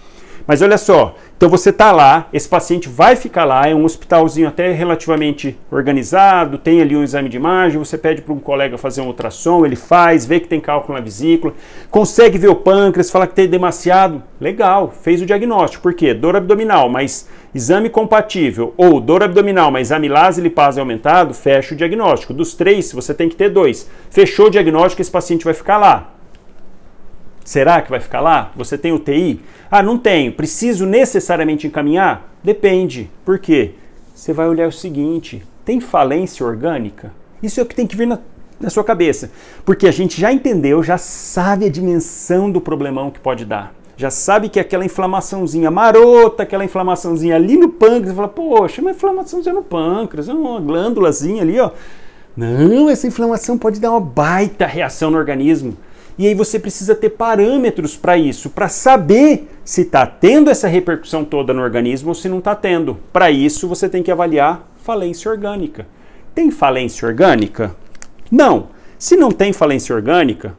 Mas olha só, então você está lá, esse paciente vai ficar lá, é um hospitalzinho até relativamente organizado, tem ali um exame de imagem, você pede para um colega fazer um ultrassom, ele faz, vê que tem cálculo na vesícula, consegue ver o pâncreas, fala que tem demasiado, legal, fez o diagnóstico. Por quê? Dor abdominal, mas exame compatível, ou dor abdominal, mas amilase e lipase aumentado, fecha o diagnóstico. Dos 3, você tem que ter 2. Fechou o diagnóstico, esse paciente vai ficar lá. Será que vai ficar lá? Você tem UTI? Não tenho. Preciso necessariamente encaminhar? Depende. Por quê? Você vai olhar o seguinte, tem falência orgânica? Isso é o que tem que vir na sua cabeça. Porque a gente já entendeu, já sabe a dimensão do problemão que pode dar. já sabe que aquela inflamaçãozinha marota, aquela inflamaçãozinha ali no pâncreas, você fala, poxa, uma inflamaçãozinha no pâncreas, uma glândulazinha ali, ó. Não, essa inflamação pode dar uma baita reação no organismo. E aí você precisa ter parâmetros para isso, para saber se está tendo essa repercussão toda no organismo ou se não está tendo. Para isso você tem que avaliar falência orgânica. Tem falência orgânica? Não. Se não tem falência orgânica,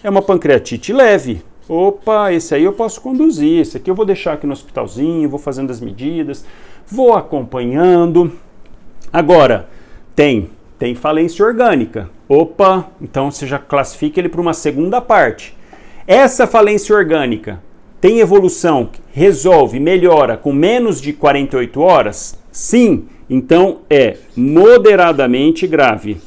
é uma pancreatite leve. Opa, esse aí eu posso conduzir, esse aqui eu vou deixar aqui no hospitalzinho, vou fazendo as medidas, vou acompanhando. Agora, tem falência orgânica. Opa, então você já classifica ele para uma segunda parte. Essa falência orgânica tem evolução, resolve, melhora com menos de 48 horas? Sim, então é moderadamente grave.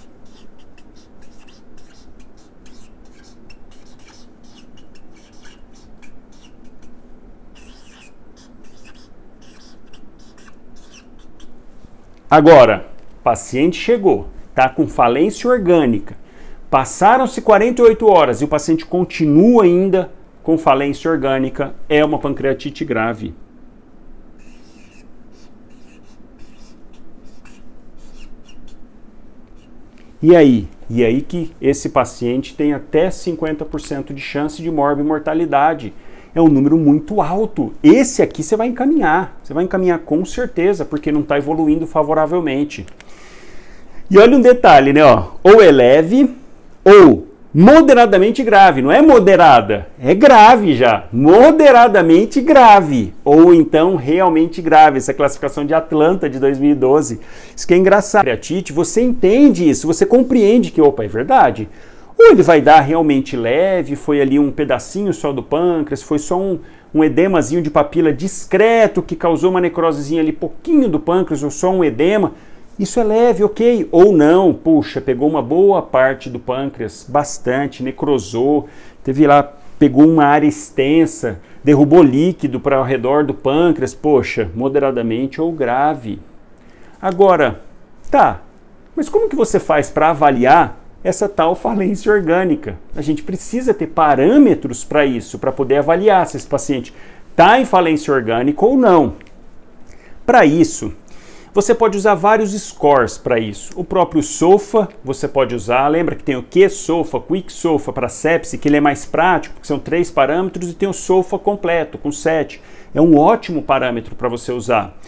Agora, paciente chegou, está com falência orgânica, passaram-se 48 horas e o paciente continua ainda com falência orgânica, é uma pancreatite grave. E aí? E aí que esse paciente tem até 50% de chance de morbimortalidade. É um número muito alto. Esse aqui você vai encaminhar com certeza, porque não está evoluindo favoravelmente. E olha um detalhe, né? Ó, ou é leve ou moderadamente grave. Não é moderada, é grave já. Moderadamente grave. Ou então realmente grave. Essa classificação de Atlanta de 2012. Isso que é engraçado. Pancreatite, você entende isso, você compreende que, opa, é verdade. Ou ele vai dar realmente leve, foi ali um pedacinho só do pâncreas, foi só um edemazinho de papila discreto que causou uma necrosezinha ali pouquinho do pâncreas, ou só um edema. Isso é leve, ok. Ou não, puxa, pegou uma boa parte do pâncreas, bastante, necrosou, teve lá, pegou uma área extensa, derrubou líquido para ao redor do pâncreas, poxa, moderadamente ou grave. Agora, tá, mas como que você faz para avaliar essa tal falência orgânica? A gente precisa ter parâmetros para isso, para poder avaliar se esse paciente está em falência orgânica ou não. Para isso, você pode usar vários scores para isso. O próprio SOFA você pode usar. Lembra que tem o Q-SOFA, Quick-SOFA para sepse, que ele é mais prático, porque são 3 parâmetros, e tem o SOFA completo, com 7. É um ótimo parâmetro para você usar.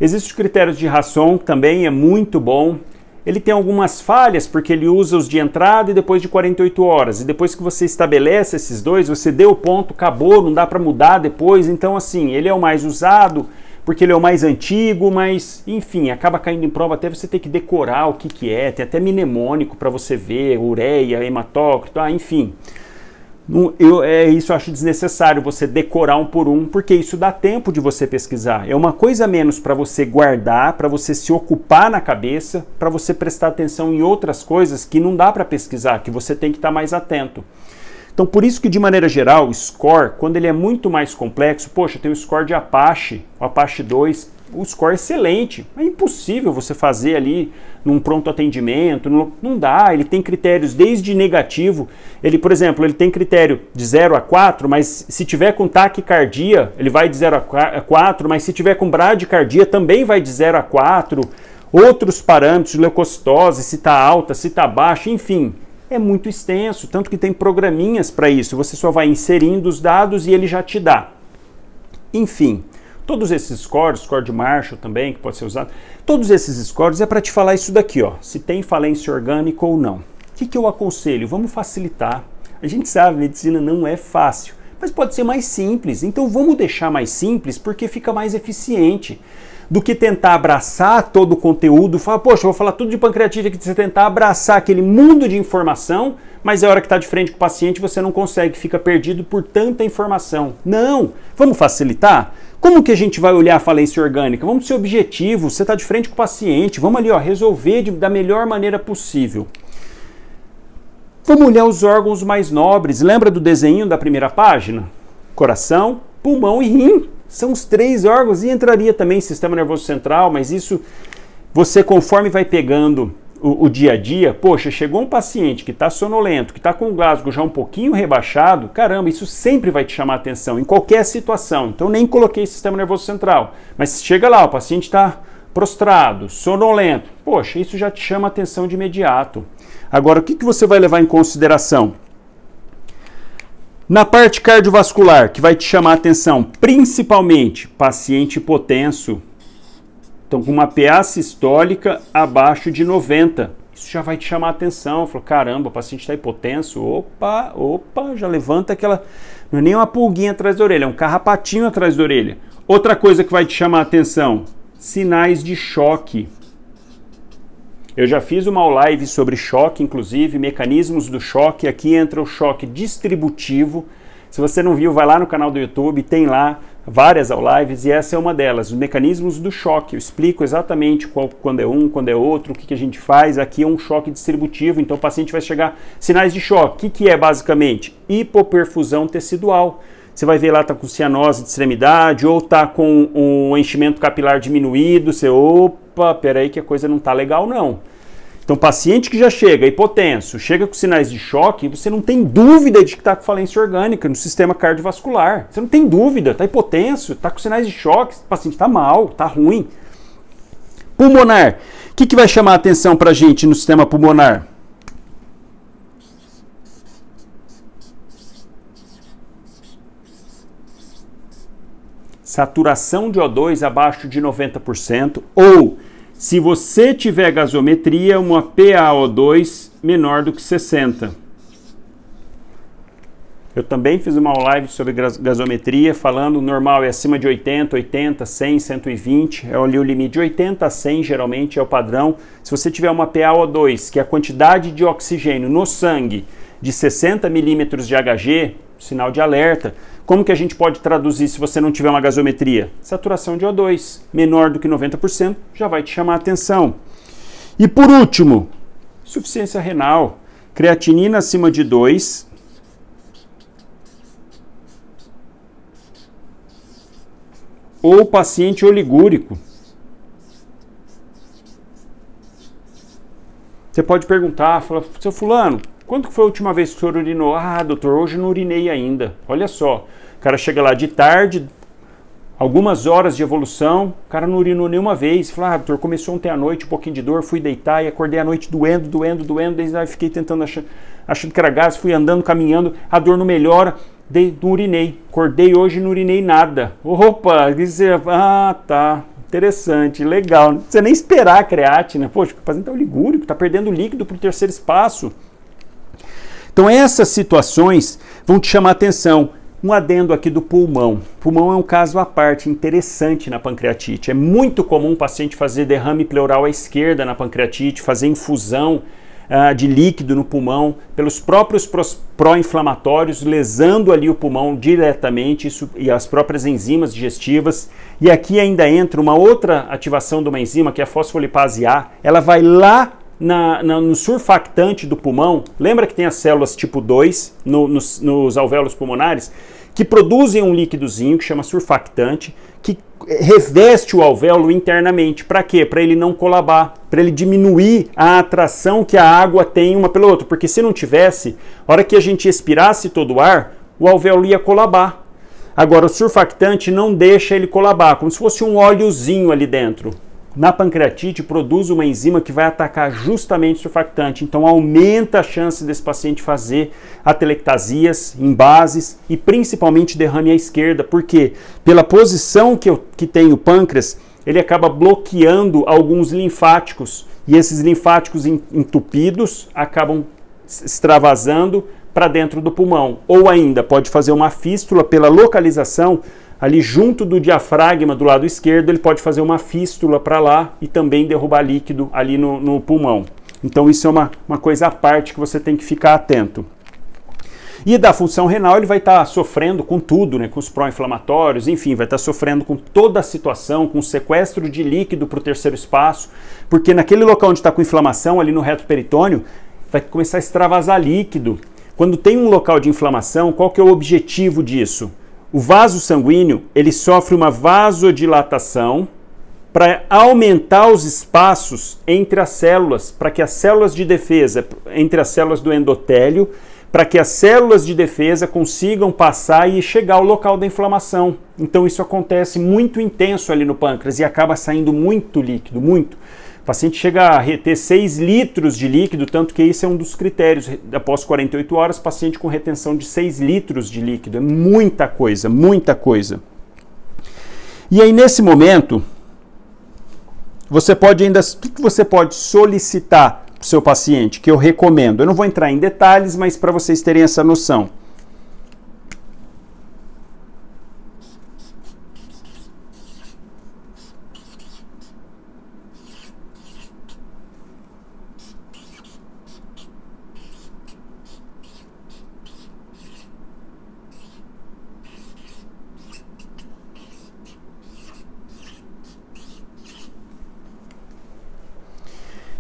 Existem os critérios de Rasson, também é muito bom. Ele tem algumas falhas, porque ele usa os de entrada e depois de 48 horas. E depois que você estabelece esses dois, você deu o ponto, acabou, não dá para mudar depois. Então, assim, ele é o mais usado, porque ele é o mais antigo, mas, enfim, acaba caindo em prova até você ter que decorar o que é. Tem até mnemônico para você ver, ureia, hematócrito, enfim. Isso eu acho desnecessário você decorar um por um, porque isso dá tempo de você pesquisar. É uma coisa a menos para você guardar, para você se ocupar na cabeça, para você prestar atenção em outras coisas que não dá para pesquisar, que você tem que estar mais atento. Então, por isso que, de maneira geral, o score, quando ele é muito mais complexo, poxa, tem o score de Apache, o Apache 2, o score é excelente. É impossível você fazer ali num pronto atendimento, não dá. Ele tem critérios desde negativo. Ele, por exemplo, ele tem critério de 0 a 4, mas se tiver com taquicardia, ele vai de 0 a 4, mas se tiver com bradicardia, também vai de 0 a 4. Outros parâmetros, leucocitose, se está alta, se está baixa, enfim. É muito extenso, tanto que tem programinhas para isso. Você só vai inserindo os dados e ele já te dá. Enfim, todos esses scores, score de Marshall também, que pode ser usado, todos esses scores é para te falar isso daqui, ó, se tem falência orgânica ou não. O que eu aconselho? Vamos facilitar. A gente sabe, medicina não é fácil, mas pode ser mais simples. Então vamos deixar mais simples porque fica mais eficiente do que tentar abraçar todo o conteúdo, falar, poxa, eu vou falar tudo de pancreatite aqui, você tentar abraçar aquele mundo de informação, mas é hora que está de frente com o paciente você não consegue, fica perdido por tanta informação. Não, vamos facilitar? Como que a gente vai olhar a falência orgânica? Vamos ser objetivos, você está de frente com o paciente, vamos ali, ó, resolver da melhor maneira possível. Vamos olhar os órgãos mais nobres, lembra do desenho da primeira página? Coração, pulmão e rim. São os 3 órgãos e entraria também sistema nervoso central, mas isso você, conforme vai pegando o dia a dia, poxa, chegou um paciente que está sonolento, que está com o Glasgow já um pouquinho rebaixado, caramba, isso sempre vai te chamar a atenção, em qualquer situação. Então nem coloquei sistema nervoso central, mas chega lá, o paciente está prostrado, sonolento, poxa, isso já te chama a atenção de imediato. Agora, o que você vai levar em consideração? Na parte cardiovascular, que vai te chamar a atenção, principalmente paciente hipotenso, então com uma PA sistólica abaixo de 90, isso já vai te chamar a atenção. Falou, caramba, o paciente está hipotenso, opa, já levanta aquela, não é nem uma pulguinha atrás da orelha, é um carrapatinho atrás da orelha. Outra coisa que vai te chamar a atenção, sinais de choque. Eu já fiz uma live sobre choque, inclusive, mecanismos do choque. Aqui entra o choque distributivo. Se você não viu, vai lá no canal do YouTube, tem lá várias lives e essa é uma delas, os mecanismos do choque. Eu explico exatamente quando é um, quando é outro, o que a gente faz. Aqui é um choque distributivo, então o paciente vai chegar... Sinais de choque, o que é basicamente? Hipoperfusão tecidual. Você vai ver lá, tá com cianose de extremidade ou tá com um enchimento capilar diminuído, você, opa, peraí que a coisa não tá legal não. Então, paciente que já chega hipotenso, chega com sinais de choque, você não tem dúvida de que está com falência orgânica no sistema cardiovascular. Você não tem dúvida, está hipotenso, está com sinais de choque, o paciente está mal, está ruim. Pulmonar, o que vai chamar a atenção para a gente no sistema pulmonar? Saturação de O2 abaixo de 90% ou, se você tiver gasometria, uma PaO2 menor do que 60. Eu também fiz uma live sobre gasometria, falando normal é acima de 80, 80, 100, 120, é ali o limite de 80 a 100 geralmente é o padrão. Se você tiver uma PaO2, que é a quantidade de oxigênio no sangue de 60 milímetros de Hg, sinal de alerta. Como que a gente pode traduzir se você não tiver uma gasometria? Saturação de O2 menor do que 90% já vai te chamar a atenção. E por último, insuficiência renal, creatinina acima de 2, ou paciente oligúrico. Você pode perguntar, falar, seu fulano, quando foi a última vez que o senhor urinou? Ah, doutor, hoje não urinei ainda. Olha só, o cara chega lá de tarde, algumas horas de evolução, o cara não urinou nenhuma vez. Fala, ah, doutor, começou ontem à noite, um pouquinho de dor, fui deitar e acordei à noite doendo, desde aí fiquei tentando achando que era gás, fui andando, caminhando, a dor não melhora, não urinei. Acordei hoje e não urinei nada. Opa, tá. Interessante, legal. Não precisa nem esperar a creatina. Poxa, o paciente está oligúrico, está perdendo líquido para o terceiro espaço. Então essas situações vão te chamar a atenção. Um adendo aqui do pulmão. Pulmão é um caso à parte, interessante na pancreatite. É muito comum o paciente fazer derrame pleural à esquerda na pancreatite, fazer infusão de líquido no pulmão, pelos próprios pró-inflamatórios, lesando ali o pulmão diretamente e as próprias enzimas digestivas. E aqui ainda entra uma outra ativação de uma enzima, que é a fosfolipase A. Ela vai lá no surfactante do pulmão. Lembra que tem as células tipo 2 nos alvéolos pulmonares, que produzem um líquidozinho que chama surfactante, que reveste o alvéolo internamente. Para quê? Para ele não colabar, para ele diminuir a atração que a água tem uma pela outra. Porque se não tivesse, a hora que a gente expirasse todo o ar, o alvéolo ia colabar. Agora, o surfactante não deixa ele colabar, como se fosse um óleozinho ali dentro. Na pancreatite, produz uma enzima que vai atacar justamente o surfactante. Então, aumenta a chance desse paciente fazer atelectasias, embases e principalmente derrame à esquerda. Por quê? Pela posição que tem o pâncreas, ele acaba bloqueando alguns linfáticos. E esses linfáticos entupidos acabam extravasando para dentro do pulmão. Ou ainda, pode fazer uma fístula pela localização ali junto do diafragma do lado esquerdo, ele pode fazer uma fístula para lá e também derrubar líquido ali no pulmão. Então isso é uma coisa à parte que você tem que ficar atento. E da função renal ele vai estar sofrendo com tudo, né, com os pró-inflamatórios, enfim, vai estar sofrendo com toda a situação, com sequestro de líquido para o terceiro espaço, porque naquele local onde está com inflamação, ali no reto peritônio, vai começar a extravasar líquido. Quando tem um local de inflamação, qual que é o objetivo disso? O vaso sanguíneo, ele sofre uma vasodilatação para aumentar os espaços entre as células, para que as células de defesa, entre as células do endotélio, para que as células de defesa consigam passar e chegar ao local da inflamação. Então isso acontece muito intenso ali no pâncreas e acaba saindo muito líquido, muito. O paciente chega a reter 6 litros de líquido, tanto que esse é um dos critérios. Após 48 horas, paciente com retenção de 6 litros de líquido. É muita coisa, muita coisa. E aí nesse momento, você pode ainda, o que você pode solicitar para o seu paciente, que eu recomendo? Eu não vou entrar em detalhes, mas para vocês terem essa noção.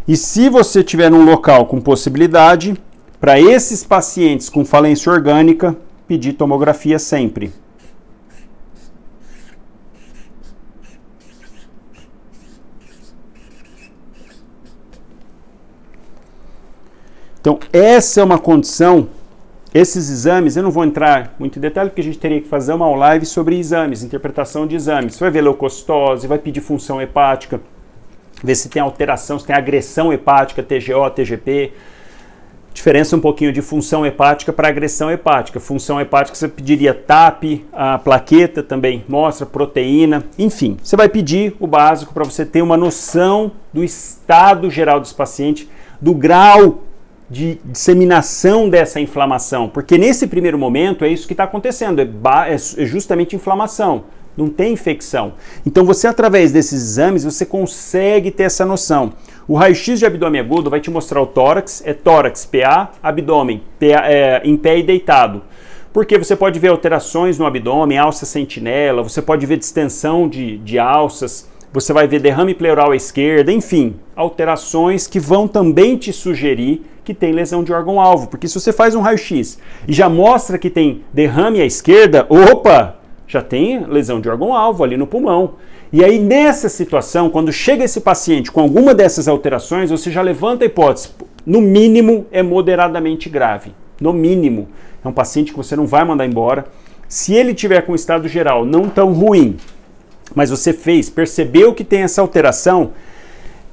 E se você tiver um local com possibilidade, para esses pacientes com falência orgânica, pedir tomografia sempre. Então, essa é uma condição, esses exames, eu não vou entrar muito em detalhe, porque a gente teria que fazer uma live sobre exames, interpretação de exames. Você vai ver leucocitose, vai pedir função hepática, ver se tem alteração, se tem agressão hepática, TGO, TGP. Diferença um pouquinho de função hepática para agressão hepática. Função hepática você pediria TAP, a plaqueta também mostra, proteína, enfim. Você vai pedir o básico para você ter uma noção do estado geral desse paciente, do grau de disseminação dessa inflamação. Porque nesse primeiro momento é isso que está acontecendo, é justamente inflamação. Não tem infecção. Então você, através desses exames, você consegue ter essa noção. O raio-x de abdômen agudo vai te mostrar o tórax, é tórax, PA, abdômen, em pé e deitado. Porque você pode ver alterações no abdômen, alça sentinela, você pode ver distensão de alças, você vai ver derrame pleural à esquerda, enfim, alterações que vão também te sugerir que tem lesão de órgão-alvo. Porque se você faz um raio-x e já mostra que tem derrame à esquerda, opa! Já tem lesão de órgão-alvo ali no pulmão. E aí, nessa situação, quando chega esse paciente com alguma dessas alterações, você já levanta a hipótese, no mínimo, é moderadamente grave. No mínimo. É um paciente que você não vai mandar embora. Se ele tiver com estado geral não tão ruim, mas você percebeu que tem essa alteração,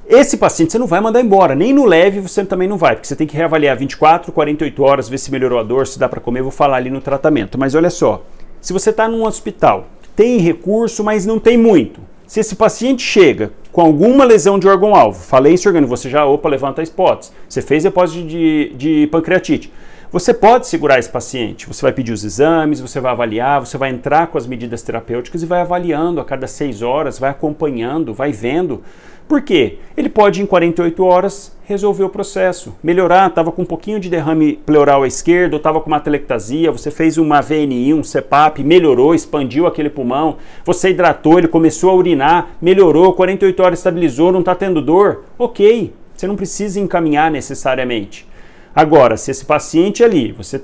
esse paciente você não vai mandar embora. Nem no leve você também não vai, porque você tem que reavaliar 24, 48 horas, ver se melhorou a dor, se dá para comer, eu vou falar ali no tratamento. Mas olha só. Se você está num hospital, tem recurso, mas não tem muito. Se esse paciente chega com alguma lesão de órgão-alvo, falência orgânica, você já, levanta a hipótese. Você fez depósito de pancreatite. Você pode segurar esse paciente. Você vai pedir os exames, você vai avaliar, você vai entrar com as medidas terapêuticas e vai avaliando a cada 6 horas, vai acompanhando, vai vendo. Por quê? Ele pode, em 48 horas, resolver o processo, melhorar. Estava com um pouquinho de derrame pleural à esquerda, ou estava com uma atelectasia, você fez uma VNI, um CPAP, melhorou, expandiu aquele pulmão, você hidratou, ele começou a urinar, melhorou, 48 horas estabilizou, não está tendo dor, ok, você não precisa encaminhar necessariamente. Agora, se esse paciente ali, você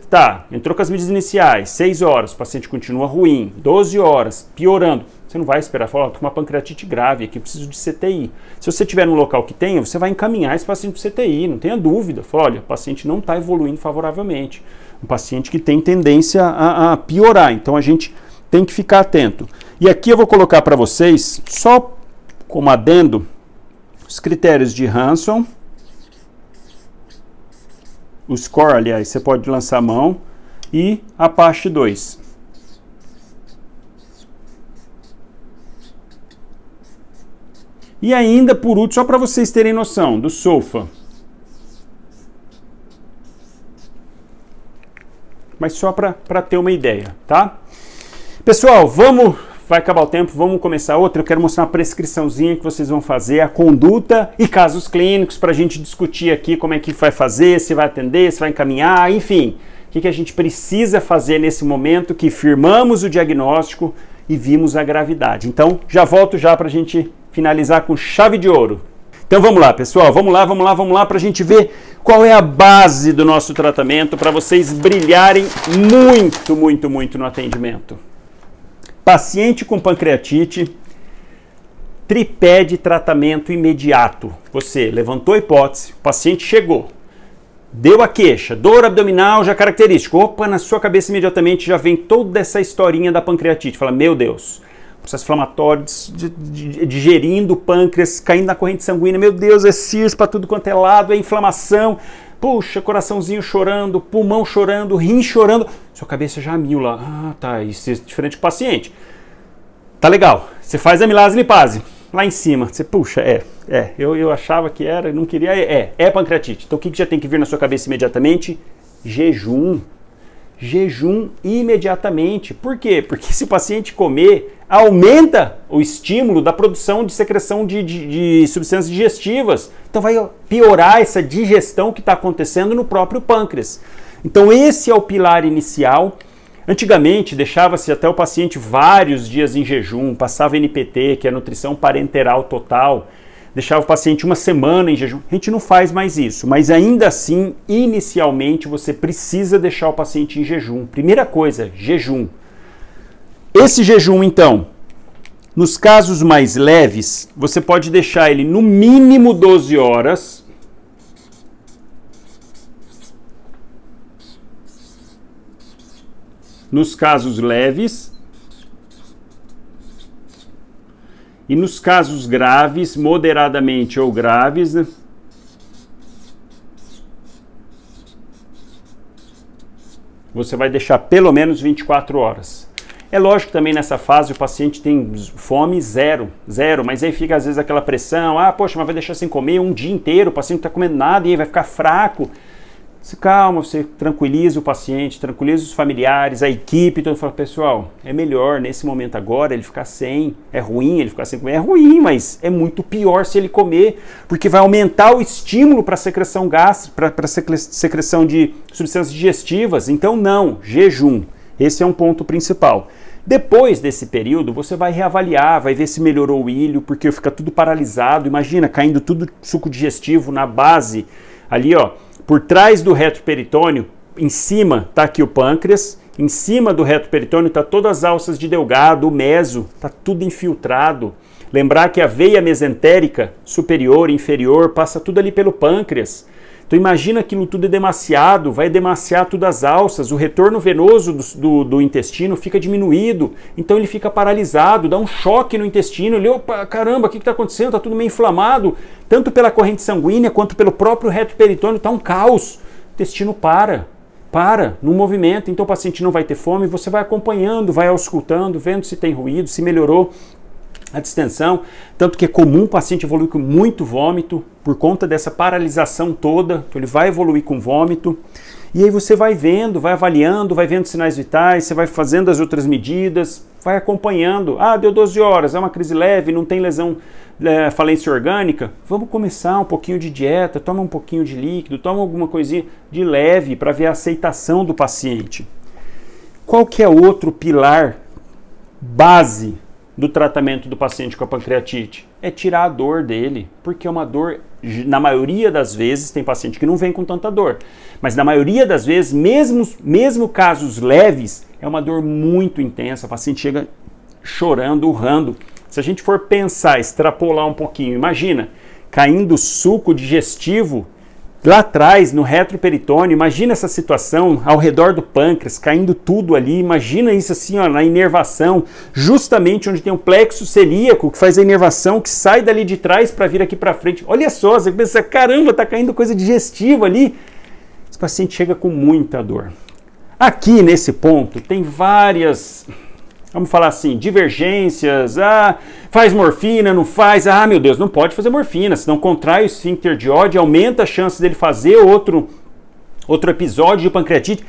entrou com as medidas iniciais, 6 horas, o paciente continua ruim, 12 horas, piorando, você não vai esperar, falar, tô com uma pancreatite grave aqui, preciso de CTI. Se você estiver num local que tenha, você vai encaminhar esse paciente para CTI, não tenha dúvida. Fala, olha, o paciente não está evoluindo favoravelmente. Um paciente que tem tendência a piorar, então a gente tem que ficar atento. E aqui eu vou colocar para vocês, só como adendo, os critérios de Hanson. O score, aliás, você pode lançar a mão, e a parte 2. E ainda, por último, só para vocês terem noção, do SOFA. Mas só para ter uma ideia, tá? Pessoal, vai acabar o tempo, vamos começar outra. Eu quero mostrar uma prescriçãozinha que vocês vão fazer, a conduta e casos clínicos, para a gente discutir aqui como é que vai fazer, se vai atender, se vai encaminhar, enfim. O que a gente precisa fazer nesse momento que firmamos o diagnóstico e vimos a gravidade. Então, já volto já para a gente finalizar com chave de ouro. Então vamos lá, pessoal, vamos lá para a gente ver qual é a base do nosso tratamento para vocês brilharem muito no atendimento. Paciente com pancreatite, tripé de tratamento imediato. Você levantou a hipótese, o paciente chegou, deu a queixa, dor abdominal já característica. Opa, na sua cabeça imediatamente já vem toda essa historinha da pancreatite. Fala, meu Deus, processo inflamatório, digerindo o pâncreas, caindo na corrente sanguínea, meu Deus, é CIRS para tudo quanto é lado, é inflamação, puxa, coraçãozinho chorando, pulmão chorando, rim chorando. Sua cabeça já a mil lá. Ah, tá, isso é diferente do paciente. Tá legal, você faz a amilase lipase. Lá em cima, você, puxa, eu achava que era, não queria, é pancreatite. Então o que já tem que vir na sua cabeça imediatamente? Jejum. Jejum imediatamente. Por quê? Porque se o paciente comer, aumenta o estímulo da produção de secreção de substâncias digestivas. Então vai piorar essa digestão que está acontecendo no próprio pâncreas. Então esse é o pilar inicial. Antigamente, deixava-se até o paciente vários dias em jejum, passava NPT, que é nutrição parenteral total, deixava o paciente uma semana em jejum. A gente não faz mais isso, mas ainda assim, inicialmente, você precisa deixar o paciente em jejum. Primeira coisa, jejum. Esse jejum, então, nos casos mais leves, você pode deixar ele no mínimo 12 horas, nos casos leves, e nos casos graves, moderadamente ou graves, né? Você vai deixar pelo menos 24 horas. É lógico que também nessa fase o paciente tem fome zero, mas aí fica às vezes aquela pressão, ah, poxa, mas vai deixar sem comer um dia inteiro, o paciente não está comendo nada e aí vai ficar fraco. Se calma, você tranquiliza o paciente, tranquiliza os familiares, a equipe, então fala, pessoal, é melhor nesse momento agora ele ficar sem, é ruim ele ficar sem comer, é ruim, mas é muito pior se ele comer, porque vai aumentar o estímulo para a secreção gástrica, para a secreção de substâncias digestivas, então não, jejum, esse é um ponto principal. Depois desse período, você vai reavaliar, vai ver se melhorou o ilho, porque fica tudo paralisado, imagina, caindo tudo suco digestivo na base, ali ó, por trás do reto peritônio, em cima está aqui o pâncreas, em cima do reto peritônio está todas as alças de Delgado, o meso, está tudo infiltrado. Lembrar que a veia mesentérica, superior e inferior, passa tudo ali pelo pâncreas. Então imagina aquilo tudo é demasiado, vai demaciar todas as alças, o retorno venoso do intestino fica diminuído, então ele fica paralisado, dá um choque no intestino, ele, opa, caramba, o que está acontecendo? Está tudo meio inflamado, tanto pela corrente sanguínea quanto pelo próprio reto peritônio, está um caos, o intestino para no movimento, então o paciente não vai ter fome, você vai acompanhando, vai auscultando, vendo se tem ruído, se melhorou a distensão, tanto que é comum o paciente evoluir com muito vômito por conta dessa paralisação toda, então ele vai evoluir com vômito, e aí você vai vendo, vai avaliando, vai vendo sinais vitais, você vai fazendo as outras medidas, vai acompanhando, ah, deu 12 horas, é uma crise leve, não tem lesão, falência orgânica, vamos começar um pouquinho de dieta, toma um pouquinho de líquido, toma alguma coisinha de leve para ver a aceitação do paciente. Qual que é outro pilar base do tratamento do paciente com a pancreatite? É tirar a dor dele, porque é uma dor, na maioria das vezes, tem paciente que não vem com tanta dor, mas na maioria das vezes, mesmo casos leves, é uma dor muito intensa, o paciente chega chorando, urrando. Se a gente for pensar, extrapolar um pouquinho, imagina, caindo suco digestivo lá atrás, no retroperitônio, imagina essa situação ao redor do pâncreas, caindo tudo ali, imagina isso assim, ó, na inervação, justamente onde tem o plexo celíaco, que faz a inervação, que sai dali de trás para vir aqui para frente. Olha só, você pensa, caramba, tá caindo coisa digestiva ali. Esse paciente chega com muita dor. Aqui, nesse ponto, tem várias, vamos falar assim, divergências, faz morfina, não faz, meu Deus, não pode fazer morfina, senão contrai o esfíncter de Oddi, aumenta a chance dele fazer outro episódio de pancreatite.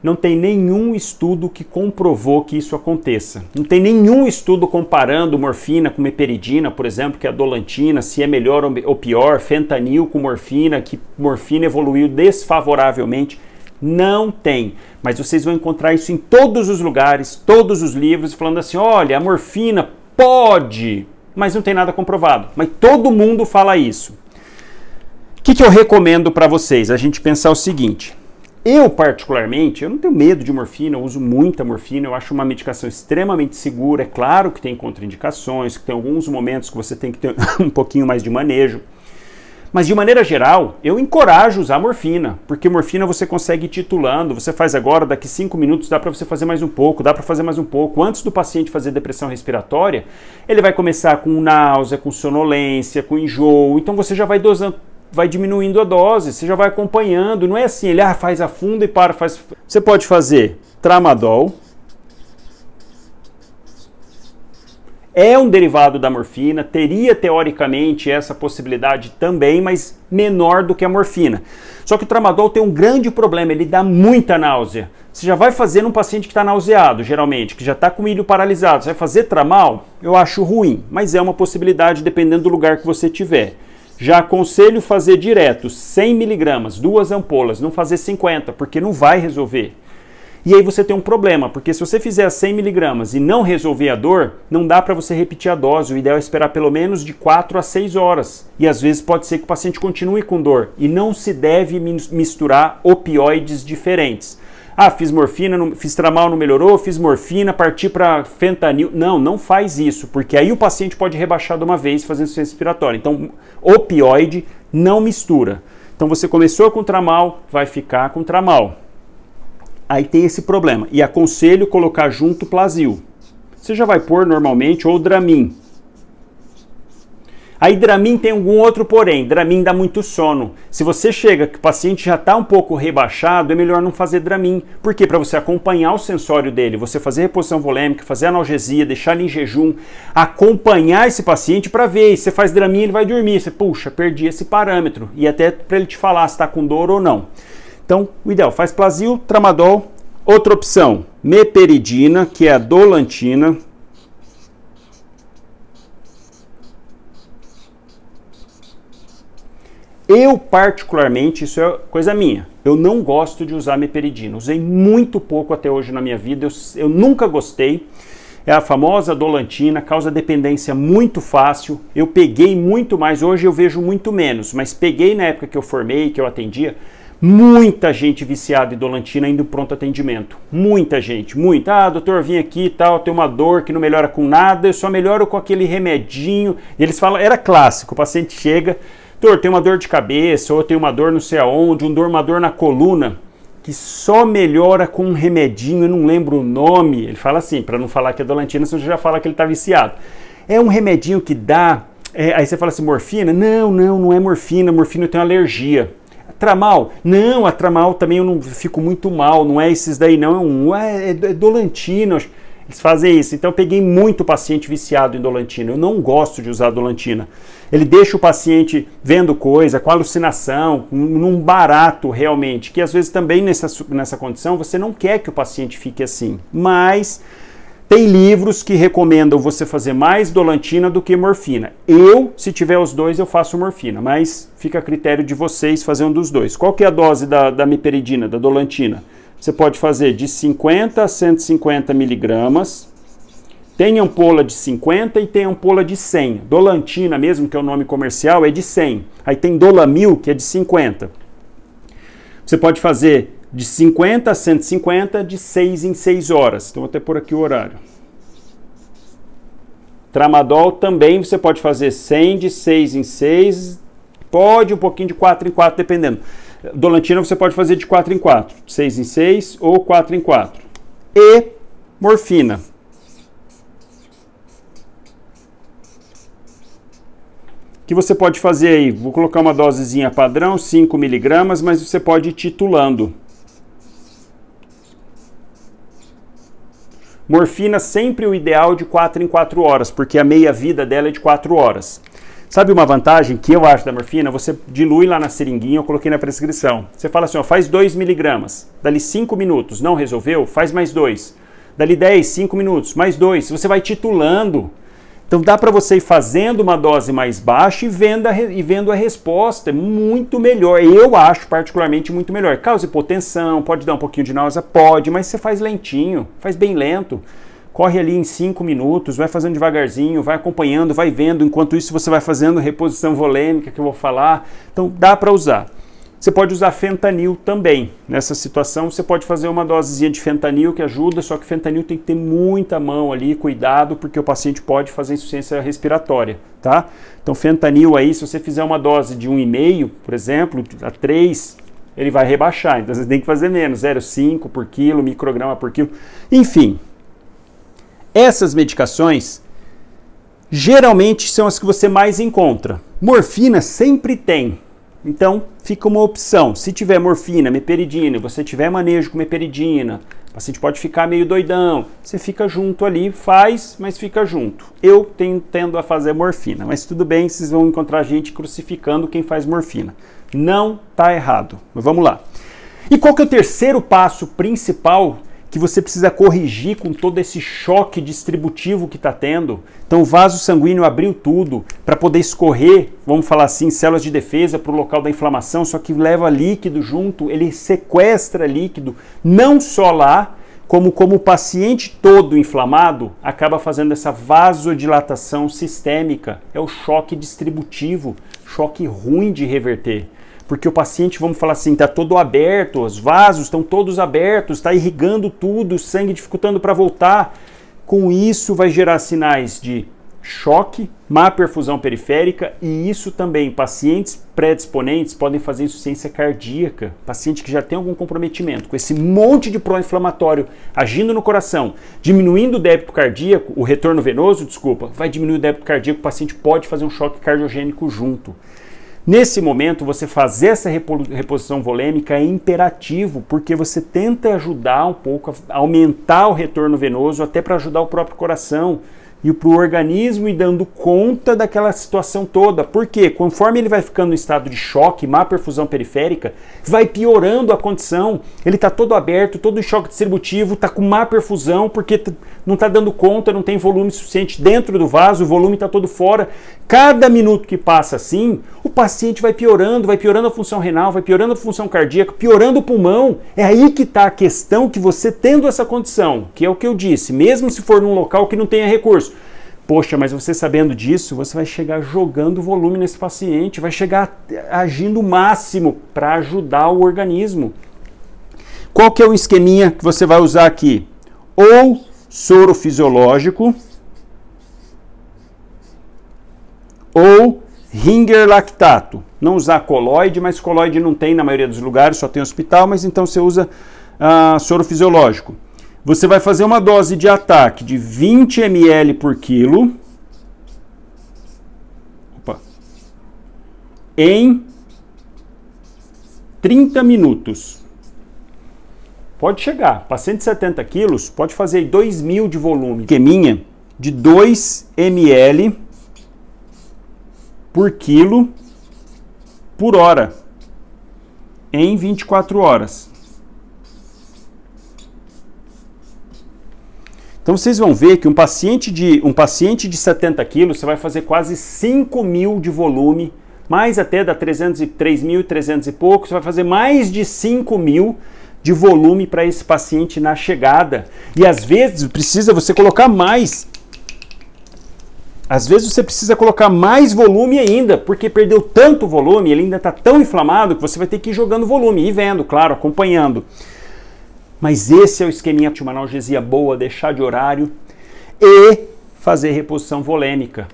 Não tem nenhum estudo que comprovou que isso aconteça. Não tem nenhum estudo comparando morfina com meperidina, por exemplo, que é a dolantina, se é melhor ou pior, fentanil com morfina, que morfina evoluiu desfavoravelmente. Não tem, mas vocês vão encontrar isso em todos os lugares, todos os livros, falando assim, olha, a morfina pode, mas não tem nada comprovado. Mas todo mundo fala isso. O que eu recomendo para vocês? A gente pensar o seguinte, Eu, particularmente, eu não tenho medo de morfina, eu uso muita morfina, eu acho uma medicação extremamente segura. É claro que tem contraindicações, que tem alguns momentos que você tem que ter um pouquinho mais de manejo. Mas, de maneira geral, eu encorajo usar morfina, porque morfina você consegue ir titulando, você faz agora, daqui 5 minutos dá para você fazer mais um pouco, dá para fazer mais um pouco. Antes do paciente fazer depressão respiratória, ele vai começar com náusea, com sonolência, com enjoo, então você já vai dosando, vai diminuindo a dose, você já vai acompanhando, não é assim, ele faz a funda e para, faz... Você pode fazer tramadol, é um derivado da morfina, teria teoricamente essa possibilidade também, mas menor do que a morfina. Só que o tramadol tem um grande problema, ele dá muita náusea. Você já vai fazer num paciente que está nauseado, geralmente, que já está com o ilho paralisado, você vai fazer tramal? Eu acho ruim, mas é uma possibilidade dependendo do lugar que você tiver. Já aconselho fazer direto, 100 mg, 2 ampolas, não fazer 50, porque não vai resolver. E aí você tem um problema, porque se você fizer 100 mg e não resolver a dor, não dá para você repetir a dose. O ideal é esperar pelo menos de 4 a 6 horas. E às vezes pode ser que o paciente continue com dor. E não se deve misturar opioides diferentes. Fiz morfina, fiz tramal, não melhorou, fiz morfina, parti para fentanil. Não faz isso, porque aí o paciente pode rebaixar de uma vez fazendo insuficiência respiratória. Então, opioide não mistura. Então, você começou com tramal, vai ficar com tramal. Aí tem esse problema. E aconselho colocar junto Plasil. Você já vai pôr normalmente ou Dramin. Aí Dramin tem algum outro porém. Dramin dá muito sono. Se você chega que o paciente já está um pouco rebaixado, é melhor não fazer Dramin. Por quê? Para você acompanhar o sensório dele, você fazer reposição volêmica, fazer analgesia, deixar ele em jejum, acompanhar esse paciente para ver. Se você faz Dramin, ele vai dormir. Você, puxa, perdi esse parâmetro. E até para ele te falar se está com dor ou não. Então, o ideal, faz Plasil, tramadol. Outra opção, meperidina, que é a dolantina. Eu, particularmente, isso é coisa minha, eu não gosto de usar meperidina. Usei muito pouco até hoje na minha vida, eu nunca gostei. É a famosa dolantina, causa dependência muito fácil. Eu peguei muito mais, hoje eu vejo muito menos, mas peguei na época que eu formei, que eu atendia, muita gente viciada em dolantina indo pronto atendimento. Muita gente, muita. Doutor, vim aqui e tal, tem uma dor que não melhora com nada, eu só melhoro com aquele remedinho. E eles falam, era clássico, o paciente chega, doutor, tem uma dor de cabeça, ou tem uma dor não sei aonde, uma dor na coluna, que só melhora com um remedinho, eu não lembro o nome. Ele fala assim, para não falar que é dolantina, senão já fala que ele está viciado. É um remedinho que dá, aí você fala assim, morfina? Não é morfina, morfina tem uma alergia. Tramal? Não, a tramal também eu não fico muito mal, não é esses daí não, é dolantina, eles fazem isso. Então eu peguei muito paciente viciado em dolantina, eu não gosto de usar dolantina. Ele deixa o paciente vendo coisa, com alucinação, num barato realmente, que às vezes também nessa condição você não quer que o paciente fique assim, mas... Tem livros que recomendam você fazer mais dolantina do que morfina. Eu, se tiver os dois, eu faço morfina, mas fica a critério de vocês fazer um dos dois. Qual que é a dose da meperidina, da dolantina? Você pode fazer de 50 a 150 miligramas. Tem ampola de 50 e tem ampola de 100. Dolantina mesmo, que é o nome comercial, é de 100. Aí tem Dolamil, que é de 50. Você pode fazer de 50 a 150, de 6 em 6 horas. Então, vou até pôr aqui o horário. Tramadol também você pode fazer 100 de 6 em 6, pode um pouquinho de 4 em 4, dependendo. Dolantina você pode fazer de 4 em 4, 6 em 6 ou 4 em 4. E morfina. Que você pode fazer aí, vou colocar uma dosezinha padrão, 5 miligramas, mas você pode ir titulando. Morfina sempre o ideal de 4 em 4 horas, porque a meia-vida dela é de 4 horas. Sabe uma vantagem que eu acho da morfina? Você dilui lá na seringuinha, eu coloquei na prescrição. Você fala assim, ó, faz 2 miligramas, dali 5 minutos, não resolveu? Faz mais 2. Dali 10, 5 minutos, mais 2. Você vai titulando. Então dá para você ir fazendo uma dose mais baixa e vendo a resposta. É muito melhor. Eu acho particularmente muito melhor. Causa hipotensão, pode dar um pouquinho de náusea? Pode, mas você faz lentinho, faz bem lento. Corre ali em 5 minutos, vai fazendo devagarzinho, vai acompanhando, vai vendo. Enquanto isso você vai fazendo reposição volêmica que eu vou falar. Então dá para usar. Você pode usar fentanil também. Nessa situação, você pode fazer uma dosezinha de fentanil que ajuda, só que fentanil tem que ter muita mão ali, cuidado, porque o paciente pode fazer insuficiência respiratória, tá? Então, fentanil aí, se você fizer uma dose de 1,5, por exemplo, a 3, ele vai rebaixar. Então, você tem que fazer menos, 0,5 por quilo, micrograma por quilo. Enfim, essas medicações geralmente são as que você mais encontra. Morfina sempre tem. Então, fica uma opção. Se tiver morfina, meperidina, você tiver manejo com meperidina, o paciente pode ficar meio doidão, você fica junto ali, faz, mas fica junto. Eu tendo a fazer morfina, mas tudo bem, vocês vão encontrar gente crucificando quem faz morfina. Não tá errado, mas vamos lá. E qual que é o terceiro passo principal que você precisa corrigir com todo esse choque distributivo que está tendo? Então o vaso sanguíneo abriu tudo para poder escorrer, vamos falar assim, células de defesa para o local da inflamação, só que leva líquido junto, ele sequestra líquido, não só lá, como o paciente todo inflamado acaba fazendo essa vasodilatação sistêmica. É o choque distributivo, choque ruim de reverter. Porque o paciente, vamos falar assim, está todo aberto, os vasos estão todos abertos, está irrigando tudo, o sangue dificultando para voltar. Com isso vai gerar sinais de choque, má perfusão periférica e isso também, pacientes predisponentes podem fazer insuficiência cardíaca. Paciente que já tem algum comprometimento, com esse monte de pró-inflamatório agindo no coração, diminuindo o débito cardíaco, o retorno venoso, vai diminuir o débito cardíaco, o paciente pode fazer um choque cardiogênico junto. Nesse momento, você fazer essa reposição volêmica é imperativo, porque você tenta ajudar um pouco, a aumentar o retorno venoso, até para ajudar o próprio coração e para o organismo ir dando conta daquela situação toda. Por quê? Conforme ele vai ficando em estado de choque, má perfusão periférica, vai piorando a condição. Ele está todo aberto, todo em choque distributivo, está com má perfusão, porque não está dando conta, não tem volume suficiente dentro do vaso, o volume está todo fora. Cada minuto que passa assim, o paciente vai piorando a função renal, vai piorando a função cardíaca, piorando o pulmão. É aí que está a questão, que você tendo essa condição, que é o que eu disse, mesmo se for num local que não tenha recurso. Poxa, mas você sabendo disso, você vai chegar jogando volume nesse paciente, vai chegar agindo o máximo para ajudar o organismo. Qual que é o esqueminha que você vai usar aqui? Ou soro fisiológico, ou Ringer lactato. Não usar coloide, mas coloide não tem na maioria dos lugares, só tem hospital, mas então você usa soro fisiológico. Você vai fazer uma dose de ataque de 20 ml por quilo em 30 minutos. Pode chegar, paciente de 70 quilos pode fazer 2.000 de volume. Esqueminha de 2 ml por quilo por hora em 24 horas. Então vocês vão ver que um paciente de 70 quilos, você vai fazer quase 5.000 de volume, mais até da 3.300 e pouco, você vai fazer mais de 5.000 de volume para esse paciente na chegada. E às vezes precisa você colocar mais. Às vezes você precisa colocar mais volume ainda, porque perdeu tanto volume, ele ainda está tão inflamado que você vai ter que ir jogando volume, e vendo, claro, acompanhando. Mas esse é o esqueminha de uma analgesia boa, deixar de horário e fazer reposição volêmica.